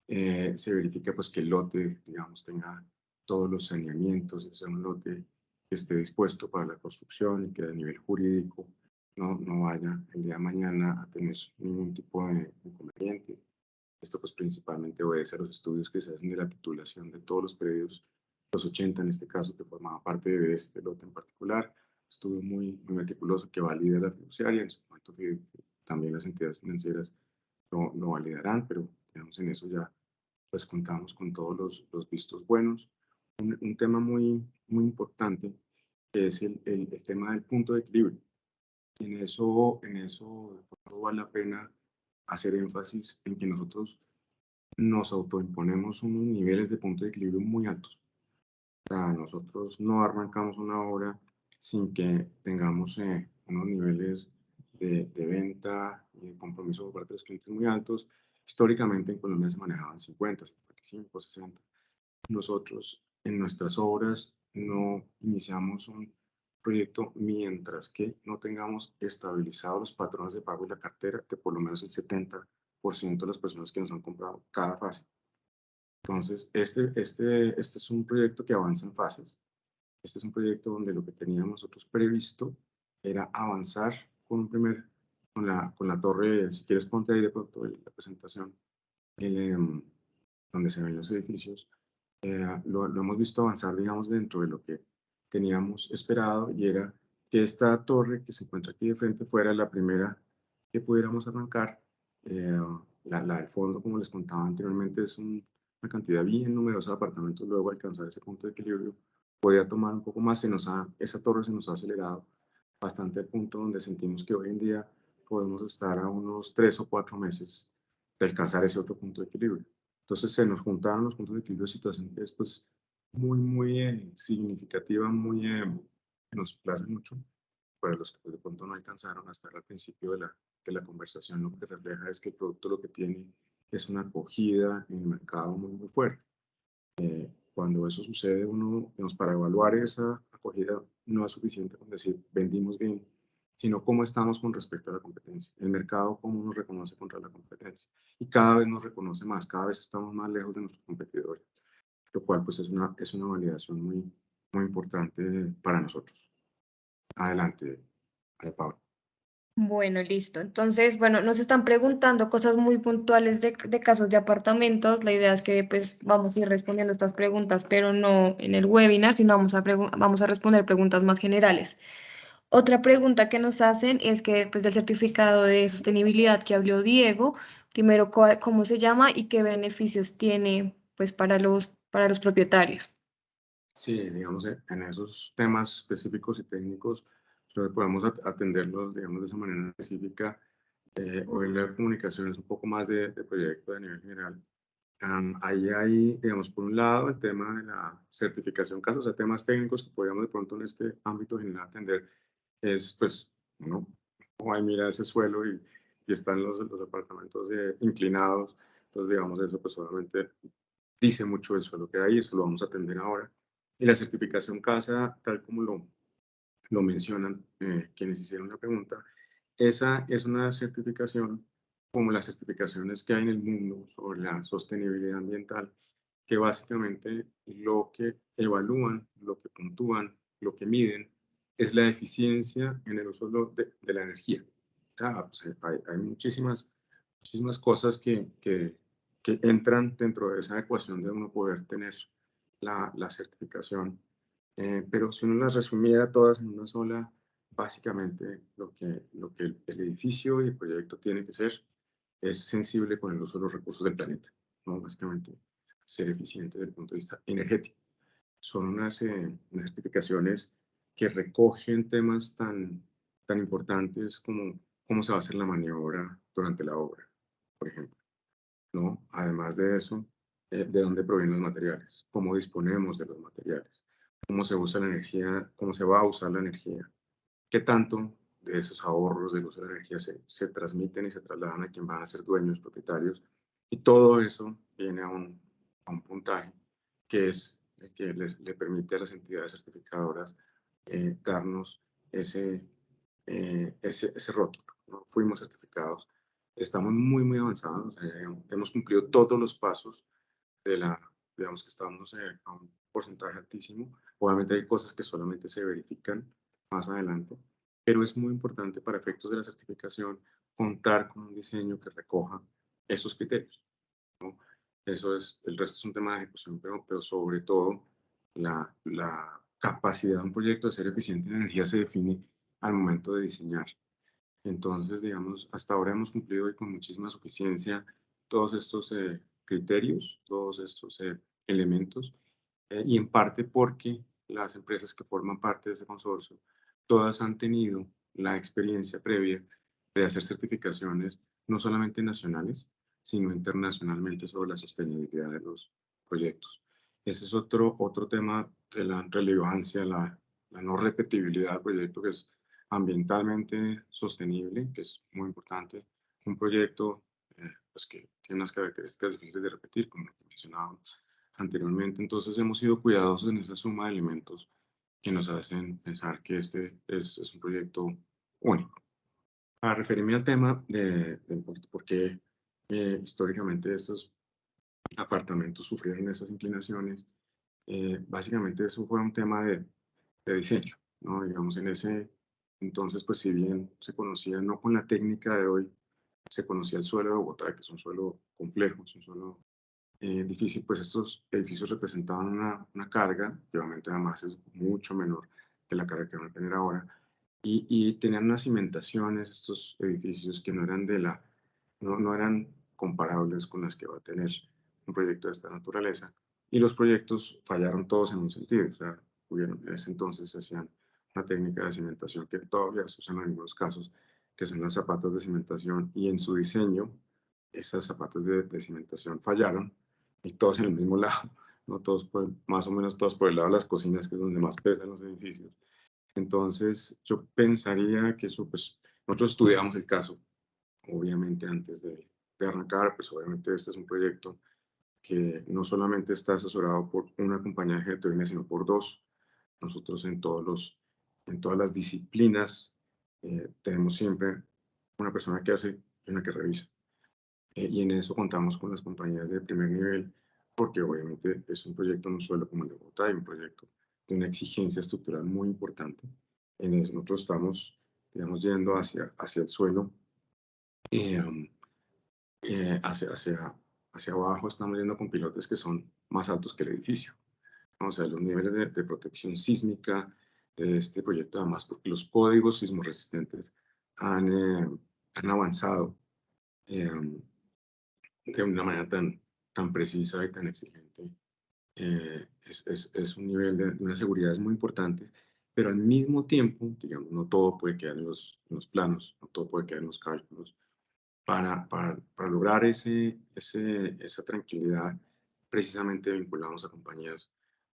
Se verifica, pues, que el lote, digamos, tenga todos los saneamientos, o sea, un lote que esté dispuesto para la construcción y que a nivel jurídico no vaya el día de mañana a tener ningún tipo de inconveniente. Esto pues principalmente obedece a los estudios que se hacen de la titulación de todos los predios, los 80 en este caso, que formaba parte de este lote en particular. Estudio muy meticuloso que valida la fiduciaria, en su momento también las entidades financieras lo validarán, pero digamos en eso ya pues contamos con todos los vistos buenos. Un tema muy importante que es el tema del punto de equilibrio. En eso vale la pena hacer énfasis en que nosotros nos autoimponemos unos niveles de punto de equilibrio muy altos. O sea, nosotros no arrancamos una obra sin que tengamos unos niveles de venta y de compromiso por parte de los clientes muy altos. Históricamente en Colombia se manejaban 50, 55, 60. Nosotros en nuestras obras no iniciamos un proyecto mientras que no tengamos estabilizados los patrones de pago y la cartera de por lo menos el 70% de las personas que nos han comprado cada fase. Entonces, este es un proyecto que avanza en fases. Este es un proyecto donde lo que teníamos nosotros previsto era avanzar con la torre, si quieres ponte ahí de pronto la presentación, donde se ven los edificios, lo hemos visto avanzar, digamos, dentro de lo que teníamos esperado y era que esta torre que se encuentra aquí de frente fuera la primera que pudiéramos arrancar. Eh, la del fondo, como les contaba anteriormente, es una cantidad bien numerosa de apartamentos. Luego alcanzar ese punto de equilibrio podía tomar un poco más. Esa torre se nos ha acelerado bastante al punto donde sentimos que hoy en día podemos estar a unos 3 o 4 meses de alcanzar ese otro punto de equilibrio. Entonces se nos juntaron los puntos de equilibrio de situación que es pues muy significativa, que nos place mucho. para los que pues, de pronto no alcanzaron a estar al principio de la conversación, lo que refleja es que el producto lo que tiene es una acogida en el mercado muy, muy fuerte. Cuando eso sucede, uno, digamos, para evaluar esa acogida no es suficiente con decir vendimos bien, sino cómo estamos con respecto a la competencia. El mercado, cómo nos reconoce contra la competencia. Y cada vez nos reconoce más, cada vez estamos más lejos de nuestros competidores, lo cual pues es una validación muy, muy importante para nosotros. Adelante, Pablo. Bueno, listo. Entonces, bueno, nos están preguntando cosas muy puntuales de casos de apartamentos. La idea es que pues vamos a ir respondiendo estas preguntas, pero no en el webinar, sino vamos a responder preguntas más generales. Otra pregunta que nos hacen es que pues del certificado de sostenibilidad que habló Diego, primero cómo se llama y qué beneficios tiene pues para los propietarios. Sí, digamos, en esos temas específicos y técnicos, podemos atenderlos, digamos, de esa manera específica. Hoy la comunicación es un poco más de proyecto a nivel general. Ahí hay, digamos, por un lado, el tema de la certificación CASA, o sea, temas técnicos que podríamos de pronto en este ámbito general atender, es, pues, uno, ahí mira ese suelo y están los apartamentos inclinados, entonces, digamos, eso pues solamente dice mucho del suelo que hay, eso lo vamos a atender ahora. Y la certificación CASA, tal como lo mencionan quienes hicieron la pregunta, esa es una certificación como las certificaciones que hay en el mundo sobre la sostenibilidad ambiental, que básicamente lo que evalúan, lo que puntúan, lo que miden, es la eficiencia en el uso de la energía. Pues hay muchísimas cosas que entran dentro de esa ecuación de uno poder tener la certificación. Pero si uno las resumiera todas en una sola, básicamente lo que el edificio y el proyecto tiene que ser es sensible con el uso de los recursos del planeta, ¿no? Básicamente ser eficiente desde el punto de vista energético. Son unas certificaciones que recogen temas tan importantes como cómo se va a hacer la maniobra durante la obra, por ejemplo, ¿no? Además de eso, de dónde provienen los materiales, cómo disponemos de los materiales, cómo se usa la energía, cómo se va a usar la energía, qué tanto de esos ahorros del uso de la energía se transmiten y se trasladan a quien van a ser dueños, propietarios, y todo eso viene a un puntaje que es el que le permite a las entidades certificadoras darnos ese rótulo, ¿no? Fuimos certificados, estamos muy, muy avanzados, hemos cumplido todos los pasos digamos que estamos a un porcentaje altísimo. Obviamente hay cosas que solamente se verifican más adelante, pero es muy importante para efectos de la certificación contar con un diseño que recoja esos criterios. Eso es, el resto es un tema de ejecución, pero sobre todo la capacidad de un proyecto de ser eficiente en energía se define al momento de diseñar. Entonces, digamos, hasta ahora hemos cumplido y con muchísima suficiencia todos estos criterios, todos estos elementos, y en parte porque las empresas que forman parte de ese consorcio, todas han tenido la experiencia previa de hacer certificaciones no solamente nacionales, sino internacionalmente sobre la sostenibilidad de los proyectos. Ese es otro tema de la relevancia, la no repetibilidad del proyecto, que es ambientalmente sostenible, que es muy importante. Un proyecto pues que tiene unas características difíciles de repetir, como lo que mencionábamos anteriormente. Entonces hemos sido cuidadosos en esa suma de elementos que nos hacen pensar que este es un proyecto único. Para referirme al tema de por qué históricamente estos apartamentos sufrieron esas inclinaciones, básicamente eso fue un tema de diseño, ¿no? Digamos, en ese entonces, pues si bien se conocía, no con la técnica de hoy, se conocía el suelo de Bogotá, que es un suelo complejo, es un suelo difícil, pues estos edificios representaban una carga, que obviamente además es mucho menor que la carga que van a tener ahora, y tenían unas cimentaciones, estos edificios que no eran no eran comparables con las que va a tener un proyecto de esta naturaleza, y los proyectos fallaron todos en un sentido, o sea, en ese entonces se hacían una técnica de cimentación que todavía se usa en algunos casos, que son las zapatas de cimentación, y en su diseño, esas zapatas de cimentación fallaron, y todos en el mismo lado, ¿no? Todos más o menos todos por el lado de las cocinas, que es donde más pesan los edificios. Entonces, yo pensaría que eso, pues, nosotros estudiamos el caso, obviamente, antes de arrancar, pues, obviamente, este es un proyecto que no solamente está asesorado por una compañía de geotermia, sino por dos. Nosotros en todas las disciplinas tenemos siempre una persona que hace y una que revisa. Y en eso contamos con las compañías de primer nivel, porque obviamente es un proyecto no solo como el de Bogotá, hay un proyecto de una exigencia estructural muy importante. En eso nosotros estamos, digamos, yendo hacia el suelo, eh, um, hacia abajo estamos yendo con pilotes que son más altos que el edificio. O sea, los niveles de protección sísmica de este proyecto, además, porque los códigos sismoresistentes han avanzado eh, de una manera tan precisa y tan exigente. Es un nivel de unas seguridades muy importantes, pero al mismo tiempo, digamos, no todo puede quedar en los planos, no todo puede quedar en los cálculos. Para lograr esa tranquilidad, precisamente vinculamos a compañías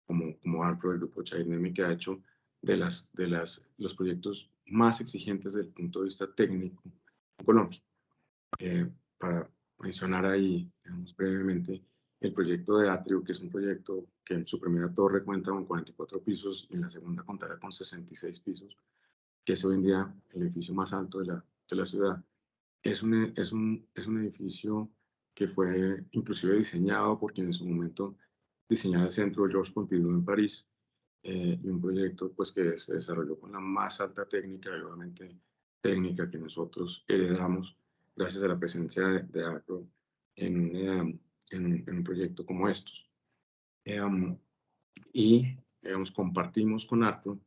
como Alpro, el grupo Chainemi, que ha hecho los proyectos más exigentes desde el punto de vista técnico en Colombia. Para mencionar ahí, digamos, brevemente, el proyecto de Atrio, que es un proyecto que en su primera torre cuenta con 44 pisos y en la segunda contará con 66 pisos, que es hoy en día el edificio más alto de la ciudad. Es un edificio que fue inclusive diseñado por quien en su momento diseñara el centro Georges Pompidou en París, y un proyecto pues, que se desarrolló con la más alta técnica y obviamente técnica que nosotros heredamos gracias a la presencia de Acro en un proyecto como estos. Em, y digamos, compartimos con Acro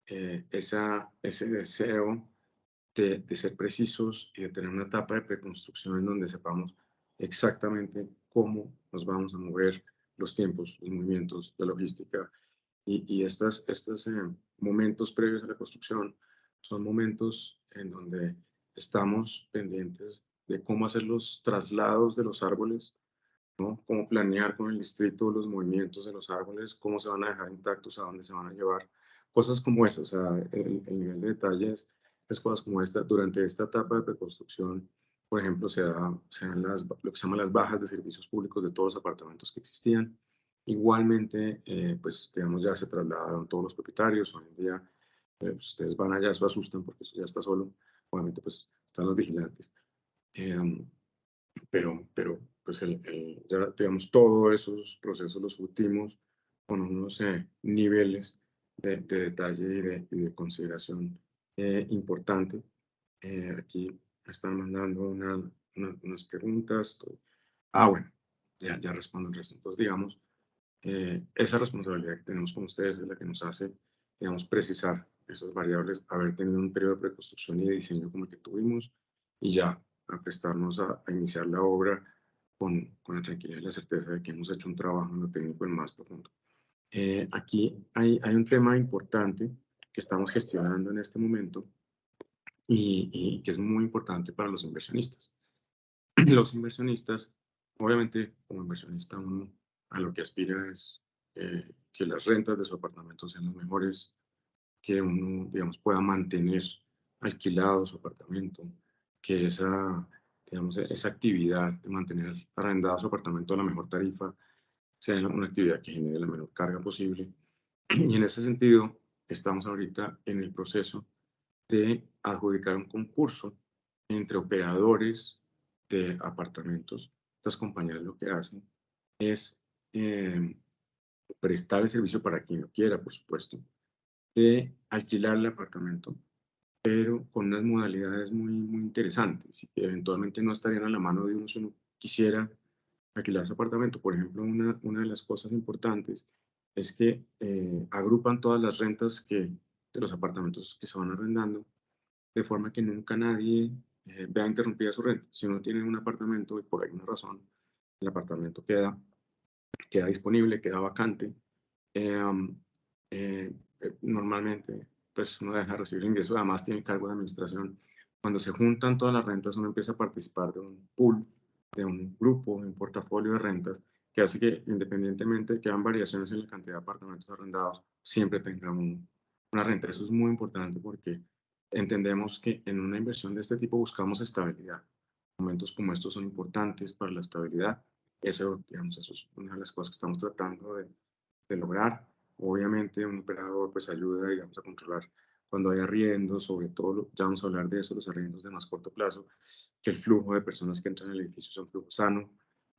ese deseo de ser precisos y de tener una etapa de preconstrucción en donde sepamos exactamente cómo nos vamos a mover, los tiempos, los movimientos, la logística. Y estos momentos previos a la construcción son momentos en donde estamos pendientes de cómo hacer los traslados de los árboles, ¿no? Cómo planear con el distrito los movimientos de los árboles, cómo se van a dejar intactos, a dónde se van a llevar, cosas como esas, o sea, el nivel de detalles es cosas como esta. Durante esta etapa de preconstrucción, por ejemplo, se dan lo que se llaman las bajas de servicios públicos de todos los apartamentos que existían. Igualmente, pues, digamos, ya se trasladaron todos los propietarios. Hoy en día, ustedes van allá, eso asustan porque eso ya está solo. Obviamente, pues, están los vigilantes. Eh, pero pues ya, digamos, todos esos procesos los últimos con unos niveles de detalle y de consideración importante. Aquí me están mandando unas preguntas. Bueno, ya respondo el resto. Entonces, digamos, esa responsabilidad que tenemos con ustedes es la que nos hace, digamos, precisar esas variables, haber tenido un periodo de preconstrucción y de diseño como el que tuvimos, y ya a prestarnos a iniciar la obra con la tranquilidad y la certeza de que hemos hecho un trabajo en lo técnico en más profundo. Aquí hay un tema importante que estamos gestionando en este momento y que es muy importante para los inversionistas. Los inversionistas, obviamente, como inversionista, uno a lo que aspira es que las rentas de su apartamento sean las mejores, que uno, digamos, pueda mantener alquilado su apartamento, que digamos, esa actividad de mantener arrendado su apartamento a la mejor tarifa sea una actividad que genere la menor carga posible. Y en ese sentido, estamos ahorita en el proceso de adjudicar un concurso entre operadores de apartamentos. Estas compañías lo que hacen es eh, prestar el servicio para quien lo quiera, por supuesto, de alquilar el apartamento, pero con unas modalidades muy interesantes y que eventualmente no estarían a la mano de uno si uno quisiera alquilar su apartamento. Por ejemplo, una de las cosas importantes es que agrupan todas las rentas de los apartamentos que se van arrendando, de forma que nunca nadie vea interrumpida su renta. Si uno tiene un apartamento y por alguna razón el apartamento queda disponible, queda vacante, um, normalmente pues uno deja de recibir ingresos, además tiene cargo de administración. Cuando se juntan todas las rentas, uno empieza a participar de un pool, de un grupo, de un portafolio de rentas, que hace que independientemente de que hayan variaciones en la cantidad de apartamentos arrendados, siempre tenga una una renta. Eso es muy importante porque entendemos que en una inversión de este tipo buscamos estabilidad. Momentos como estos son importantes para la estabilidad. Eso, digamos, eso es una de las cosas que estamos tratando de lograr. Obviamente, un operador pues ayuda, digamos, a controlar cuando hay arriendos, sobre todo, ya vamos a hablar de eso, los arriendos de más corto plazo, que el flujo de personas que entran al edificio sea un flujo sano,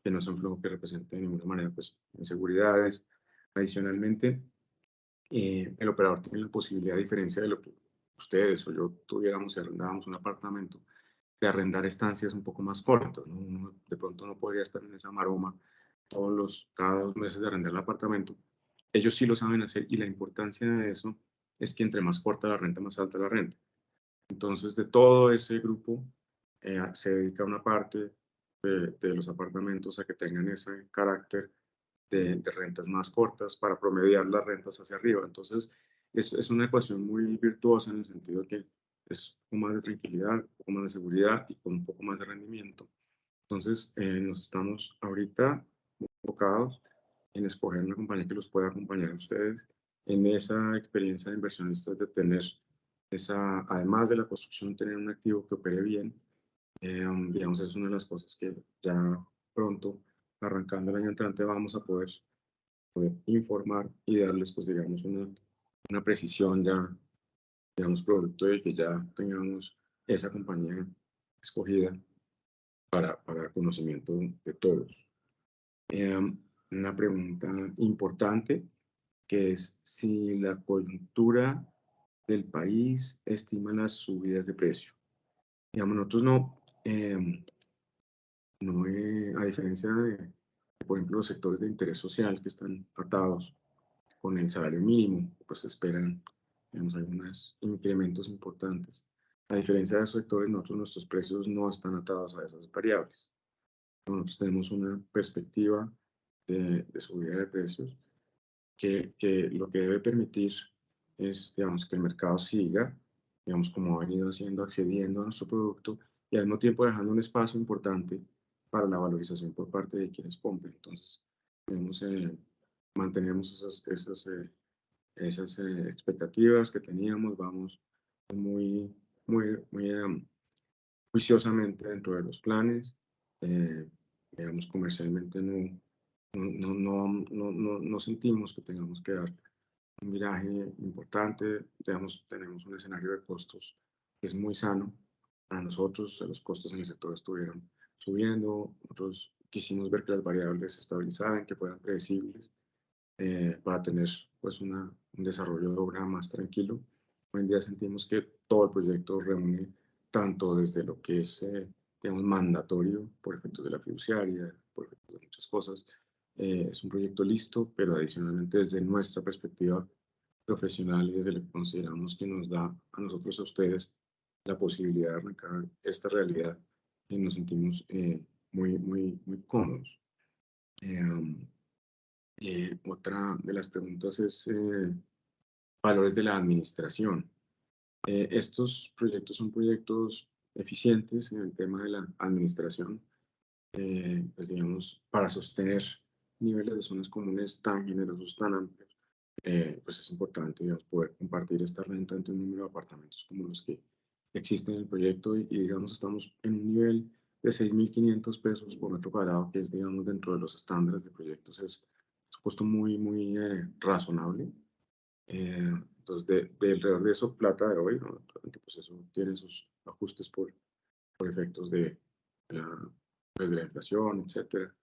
que no sea un flujo que represente de ninguna manera pues inseguridades. Adicionalmente, el operador tiene la posibilidad, a diferencia de lo que ustedes o yo tuviéramos y arrendábamos un apartamento, de arrendar estancias un poco más cortas, ¿no? Uno de pronto no podría estar en esa maroma cada 2 meses de arrendar el apartamento. Ellos sí lo saben hacer y la importancia de eso es que entre más corta la renta, más alta la renta. Entonces, de todo ese grupo, se dedica una parte de los apartamentos a que tengan ese carácter de rentas más cortas para promediar las rentas hacia arriba. Entonces, es una ecuación muy virtuosa en el sentido de que es un poco más de tranquilidad, un poco más de seguridad y con un poco más de rendimiento. Entonces, nos estamos ahorita enfocados en escoger una compañía que los pueda acompañar a ustedes en esa experiencia de inversionistas de tener esa, además de la construcción, tener un activo que opere bien. Digamos, es una de las cosas que ya pronto, arrancando el año entrante, vamos a poder informar y darles, pues, digamos, una precisión ya, digamos, producto de que ya tengamos esa compañía escogida para conocimiento de todos. Una pregunta importante, que es si la coyuntura del país estima las subidas de precio. Digamos, nosotros no, a diferencia de, por ejemplo, los sectores de interés social que están atados con el salario mínimo, pues esperan, digamos, algunos incrementos importantes. A diferencia de esos sectores, nuestros precios no están atados a esas variables. Nosotros tenemos una perspectiva de subida de precios que lo que debe permitir es, digamos, que el mercado siga, digamos, como ha venido haciendo, accediendo a nuestro producto y al mismo tiempo dejando un espacio importante para la valorización por parte de quienes compren. Entonces, digamos, mantenemos esas expectativas que teníamos, vamos muy, muy juiciosamente dentro de los planes. eh, digamos, comercialmente no sentimos que tengamos que dar un viraje importante. Digamos, tenemos un escenario de costos que es muy sano para nosotros. Los costos en el sector estuvieron subiendo. Nosotros quisimos ver que las variables se estabilizaran, que fueran predecibles, para tener pues un desarrollo de obra más tranquilo. Hoy en día sentimos que todo el proyecto reúne tanto desde lo que es, digamos, mandatorio por efectos de la fiduciaria, por efectos de muchas cosas. Es un proyecto listo, pero adicionalmente desde nuestra perspectiva profesional y desde lo que consideramos que nos da a nosotros, a ustedes, la posibilidad de arrancar esta realidad, nos sentimos muy cómodos. Eh, Otra de las preguntas es valores de la administración. Estos proyectos son proyectos eficientes en el tema de la administración, pues digamos, para sostener niveles de zonas comunes tan generosos, tan amplios. Pues es importante, digamos, poder compartir esta renta entre un número de apartamentos como los que existen en el proyecto y digamos, estamos en un nivel de 6.500 pesos por metro cuadrado, que es, digamos, dentro de los estándares de proyectos, es un costo muy razonable. Entonces, de alrededor de eso, plata de hoy, ¿no? Pues eso tiene sus ajustes por efectos la, pues de la inflación, etcétera.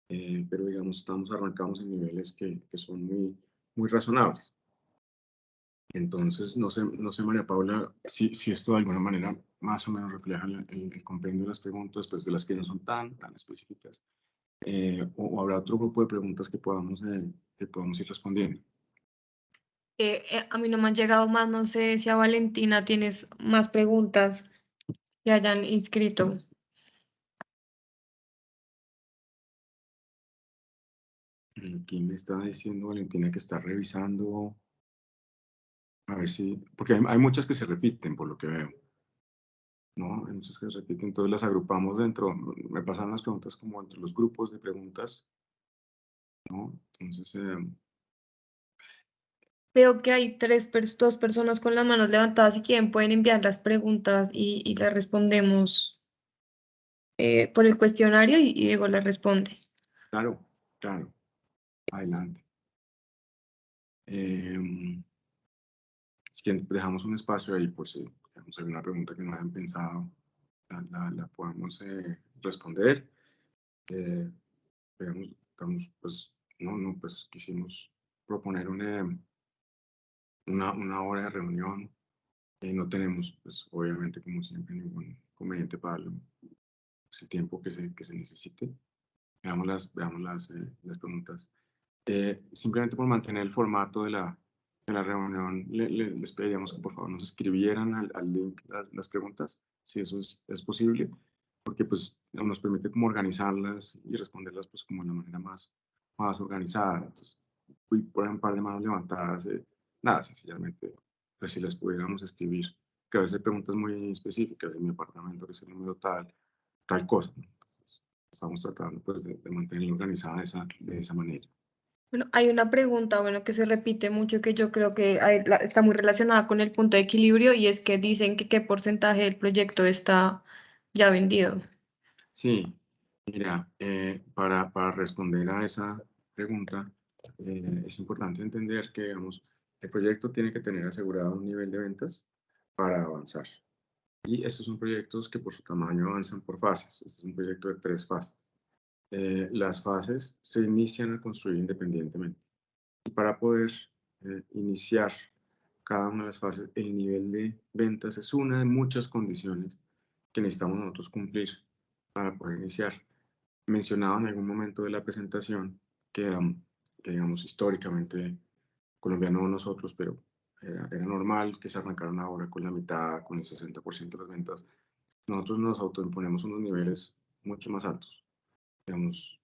Pero digamos, arrancamos en niveles que son muy razonables. Entonces, no sé, María Paula, si esto de alguna manera más o menos refleja el compendio de las preguntas, pues de las que no son tan específicas, o habrá otro grupo de preguntas que podamos ir respondiendo. A mí no me han llegado más, no sé si a Valentina tienes más preguntas que hayan inscrito. Aquí me está diciendo Valentina que está revisando, a ver si, porque hay muchas que se repiten por lo que veo, ¿no? Hay muchas que se repiten, entonces las agrupamos dentro, me pasan las preguntas como entre los grupos de preguntas, ¿no? Entonces, Veo que hay dos personas con las manos levantadas. Si quieren, pueden enviar las preguntas y las respondemos por el cuestionario y Diego las responde. Claro, claro, adelante. Es que dejamos un espacio ahí por si tenemos alguna pregunta que no hayan pensado, la podemos responder. Digamos, pues, pues quisimos proponer una hora de reunión. No tenemos, pues, obviamente, como siempre, ningún inconveniente para pues, el tiempo que se necesite. Veamos las preguntas. Simplemente por mantener el formato de la reunión, les pediríamos que por favor nos escribieran al link las preguntas, si eso es posible, porque pues nos permite como organizarlas y responderlas pues como de la manera más organizada. Entonces, fui por un par de manos levantadas, nada, sencillamente, pues si les pudiéramos escribir, que a veces hay preguntas muy específicas en mi apartamento, que es el número tal cosa, ¿no? Entonces, estamos tratando pues de mantenerlo organizada de esa manera. Bueno, hay una pregunta, bueno, que se repite mucho, que yo creo que está muy relacionada con el punto de equilibrio y es que dicen que qué porcentaje del proyecto está ya vendido. Sí, mira, para responder a esa pregunta, es importante entender que, digamos, el proyecto tiene que tener asegurado un nivel de ventas para avanzar. Y estos son proyectos que por su tamaño avanzan por fases. Este es un proyecto de 3 fases. Las fases se inician a construir independientemente. Y para poder iniciar cada una de las fases, el nivel de ventas es una de muchas condiciones que necesitamos nosotros cumplir para poder iniciar. Mencionaba en algún momento de la presentación que digamos, históricamente, Colombia no nosotros, pero era normal que se arrancaran ahora con la mitad, con el 60% de las ventas. Nosotros nos autoimponemos unos niveles mucho más altos. Digamos,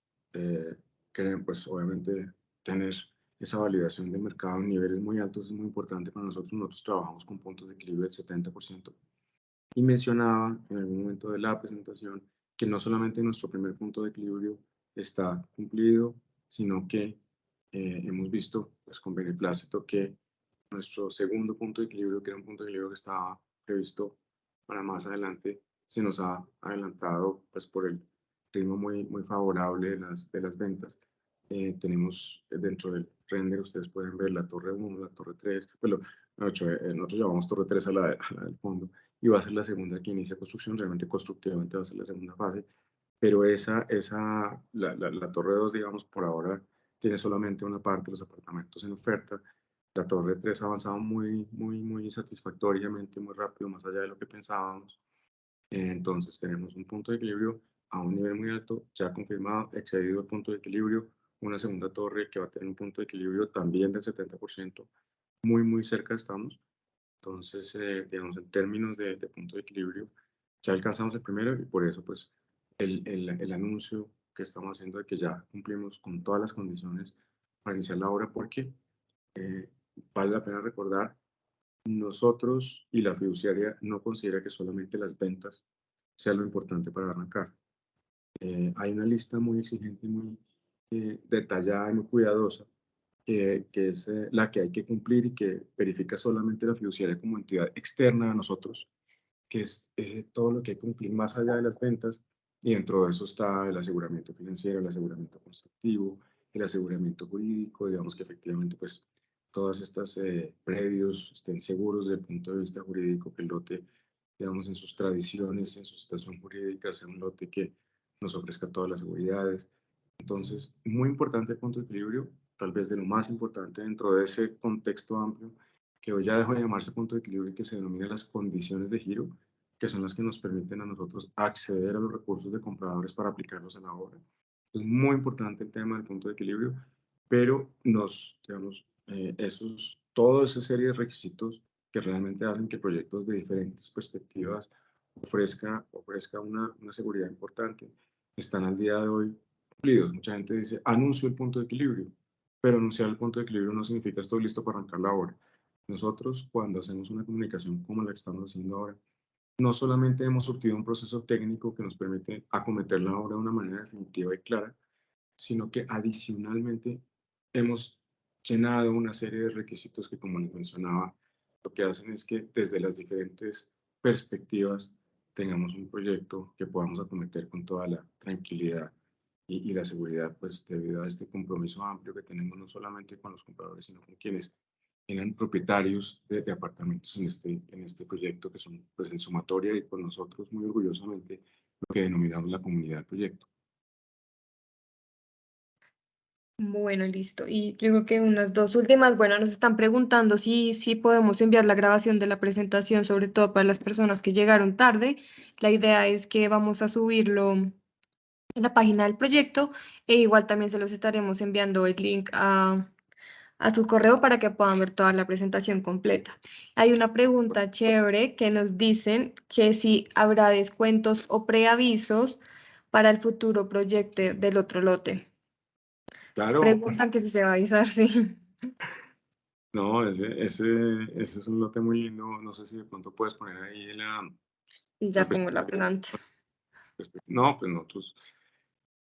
queremos, pues obviamente, tener esa validación de mercado en niveles muy altos es muy importante para nosotros. Nosotros trabajamos con puntos de equilibrio del 70%. Y mencionaba en algún momento de la presentación que no solamente nuestro primer punto de equilibrio está cumplido, sino que hemos visto pues, con beneplácito que nuestro segundo punto de equilibrio, que era un punto de equilibrio que estaba previsto para más adelante, se nos ha adelantado pues, por el ritmo muy favorable de las ventas. Tenemos dentro del render, ustedes pueden ver la torre 1, la torre 3, pues nosotros llamamos torre 3 a la del fondo, y va a ser la segunda que inicia construcción, realmente constructivamente va a ser la segunda fase, pero la torre 2, digamos, por ahora tiene solamente una parte de los apartamentos en oferta. La torre 3 ha avanzado muy satisfactoriamente, muy rápido, más allá de lo que pensábamos. Entonces tenemos un punto de equilibrio a un nivel muy alto, ya confirmado, excedido el punto de equilibrio, una segunda torre que va a tener un punto de equilibrio también del 70%, muy cerca estamos. Entonces, digamos, en términos de punto de equilibrio, ya alcanzamos el primero y por eso, pues, el anuncio que estamos haciendo de que ya cumplimos con todas las condiciones para iniciar la obra, porque eh, vale la pena recordar, nosotros y la fiduciaria no considera que solamente las ventas sea lo importante para arrancar. Hay una lista muy exigente, muy detallada y muy cuidadosa, que es la que hay que cumplir y que verifica solamente la fiduciaria como entidad externa a nosotros, que es todo lo que hay que cumplir más allá de las ventas, y dentro de eso está el aseguramiento financiero, el aseguramiento constructivo, el aseguramiento jurídico, digamos que efectivamente pues todas estas predios estén seguros desde el punto de vista jurídico, que el lote, digamos, en sus tradiciones, en su situación jurídica, sea un lote que nos ofrezca todas las seguridades. Entonces, muy importante el punto de equilibrio, tal vez de lo más importante dentro de ese contexto amplio, que hoy ya dejó de llamarse punto de equilibrio y que se denomina las condiciones de giro, que son las que nos permiten a nosotros acceder a los recursos de compradores para aplicarlos a la obra. Es muy importante el tema del punto de equilibrio, pero digamos, toda esa serie de requisitos que realmente hacen que proyectos de diferentes perspectivas ofrezca una seguridad importante, están al día de hoy cumplidos. Mucha gente dice, anuncio el punto de equilibrio, pero anunciar el punto de equilibrio no significa estoy listo para arrancar la obra. Nosotros, cuando hacemos una comunicación como la que estamos haciendo ahora, no solamente hemos obtenido un proceso técnico que nos permite acometer la obra de una manera definitiva y clara, sino que adicionalmente hemos llenado una serie de requisitos que, como les mencionaba, lo que hacen es que desde las diferentes perspectivas tengamos un proyecto que podamos acometer con toda la tranquilidad y la seguridad, pues debido a este compromiso amplio que tenemos no solamente con los compradores, sino con quienes eran propietarios de apartamentos en este proyecto, que son pues en sumatoria y con nosotros muy orgullosamente lo que denominamos la comunidad proyecto. Bueno, listo. Y yo creo que unas dos últimas, bueno, nos están preguntando si podemos enviar la grabación de la presentación, sobre todo para las personas que llegaron tarde. La idea es que vamos a subirlo en la página del proyecto e igual también se los estaremos enviando el link a su correo para que puedan ver toda la presentación completa. Hay una pregunta chévere que nos dicen que si habrá descuentos o preavisos para el futuro proyecto del otro lote. Nos Claro, preguntan que si se va a avisar, sí. no, ese es un lote muy lindo. No sé si de pronto puedes poner ahí Y la ya pongo la presentación. planta. No, pues nosotros,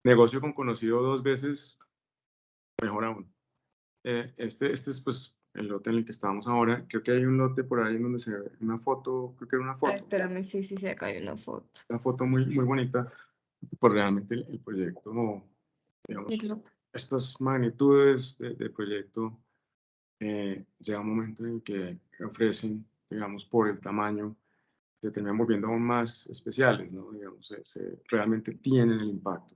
negocio con conocido 2 veces, mejor aún. Este es pues el lote en el que estamos ahora. Creo que hay un lote por ahí en donde se ve una foto, creo que era Ah, espérame, sí, sí, sí, acá hay una foto. muy, muy bonita. Pues realmente el proyecto, digamos, Míralo. estas magnitudes de proyecto llega un momento en que ofrecen, digamos, por el tamaño, se terminan volviendo aún más especiales, ¿no? Digamos, realmente tienen el impacto.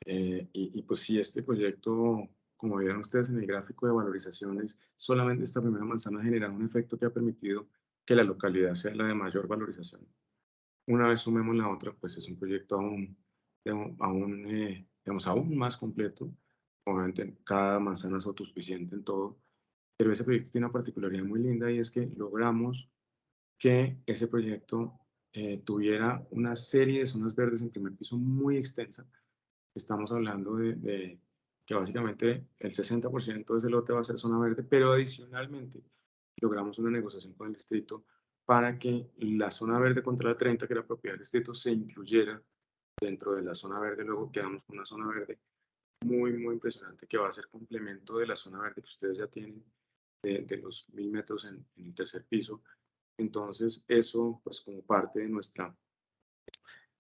Y pues si este proyecto, como vieron ustedes en el gráfico de valorizaciones, solamente esta primera manzana genera un efecto que ha permitido que la localidad sea la de mayor valorización. Una vez sumemos la otra, pues es un proyecto digamos, aún más completo. Obviamente cada manzana es autosuficiente en todo, pero ese proyecto tiene una particularidad muy linda y es que logramos que ese proyecto tuviera una serie de zonas verdes en primer piso muy extensa. Estamos hablando de que básicamente el 60% de ese lote va a ser zona verde, pero adicionalmente logramos una negociación con el distrito para que la zona verde contra la 30, que era propiedad del distrito, se incluyera dentro de la zona verde. Luego quedamos con una zona verde muy, muy impresionante que va a ser complemento de la zona verde que ustedes ya tienen de los 1000 metros en el tercer piso. Entonces, eso, pues como parte de nuestra,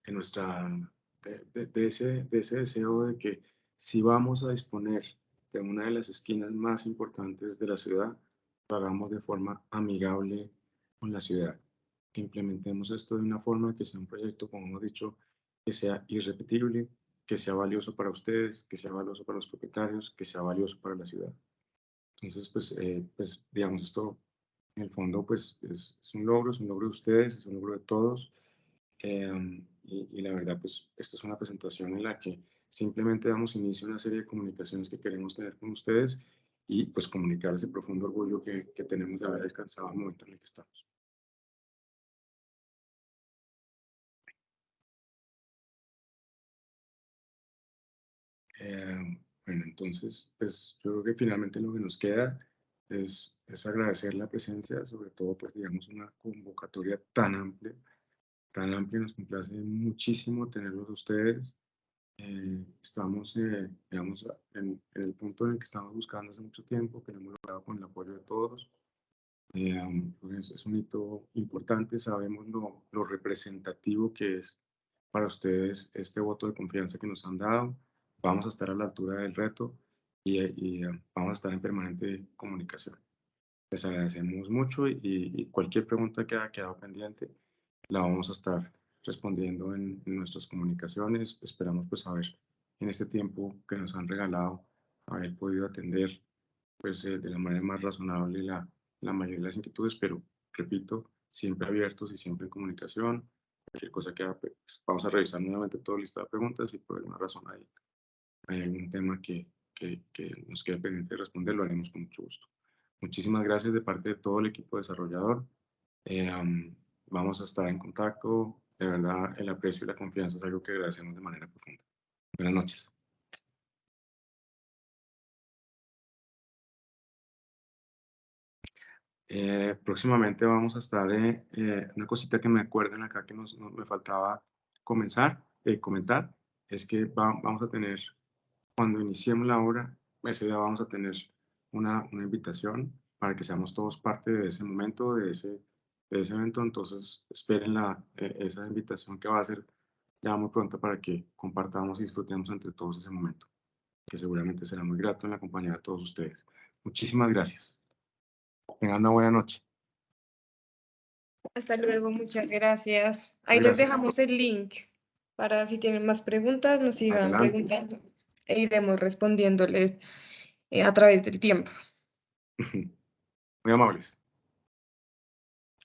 de ese deseo de que si vamos a disponer de una de las esquinas más importantes de la ciudad, lo hagamos de forma amigable con la ciudad. Que implementemos esto de una forma que sea un proyecto, como hemos dicho, que sea irrepetible, que sea valioso para ustedes, que sea valioso para los propietarios, que sea valioso para la ciudad. Entonces, pues digamos, esto en el fondo pues es un logro de ustedes, es un logro de todos. Y la verdad, pues esta es una presentación en la que simplemente damos inicio a una serie de comunicaciones que queremos tener con ustedes y pues comunicar ese profundo orgullo que tenemos de haber alcanzado el momento en el que estamos. Bueno, entonces, pues yo creo que finalmente lo que nos queda es agradecer la presencia, sobre todo, pues digamos, una convocatoria tan amplia, nos complace muchísimo tenerlos a ustedes. Estamos, digamos, en el punto en el que estamos buscando hace mucho tiempo, que lo hemos logrado con el apoyo de todos. Pues es un hito importante, sabemos lo representativo que es para ustedes este voto de confianza que nos han dado. Vamos a estar a la altura del reto y vamos a estar en permanente comunicación. Les agradecemos mucho y cualquier pregunta que haya quedado pendiente la vamos a estar respondiendo en nuestras comunicaciones. Esperamos pues haber en este tiempo que nos han regalado haber podido atender pues de la manera más razonable la mayoría de las inquietudes, pero repito, siempre abiertos y siempre en comunicación. Cualquier cosa que haga, pues, vamos a revisar nuevamente todo el listado de preguntas y por alguna razón hay algún tema que nos quede pendiente de responder, lo haremos con mucho gusto. Muchísimas gracias de parte de todo el equipo desarrollador. Vamos a estar en contacto. De verdad, el aprecio y la confianza es algo que agradecemos de manera profunda. Buenas noches. Próximamente vamos a estar, una cosita que me acuerden acá que me faltaba comentar, es que vamos a tener, cuando iniciemos la obra, ese día vamos a tener una invitación para que seamos todos parte de ese momento, de ese evento. Entonces, esperen esa invitación que va a ser ya muy pronto para que compartamos y disfrutemos entre todos ese momento, que seguramente será muy grato en la compañía de todos ustedes. Muchísimas gracias. Tengan una buena noche. Hasta luego, muchas gracias. Ahí les Gracias. dejamos el link para si tienen más preguntas, nos sigan Adelante. preguntando e iremos respondiéndoles a través del tiempo. Muy amables.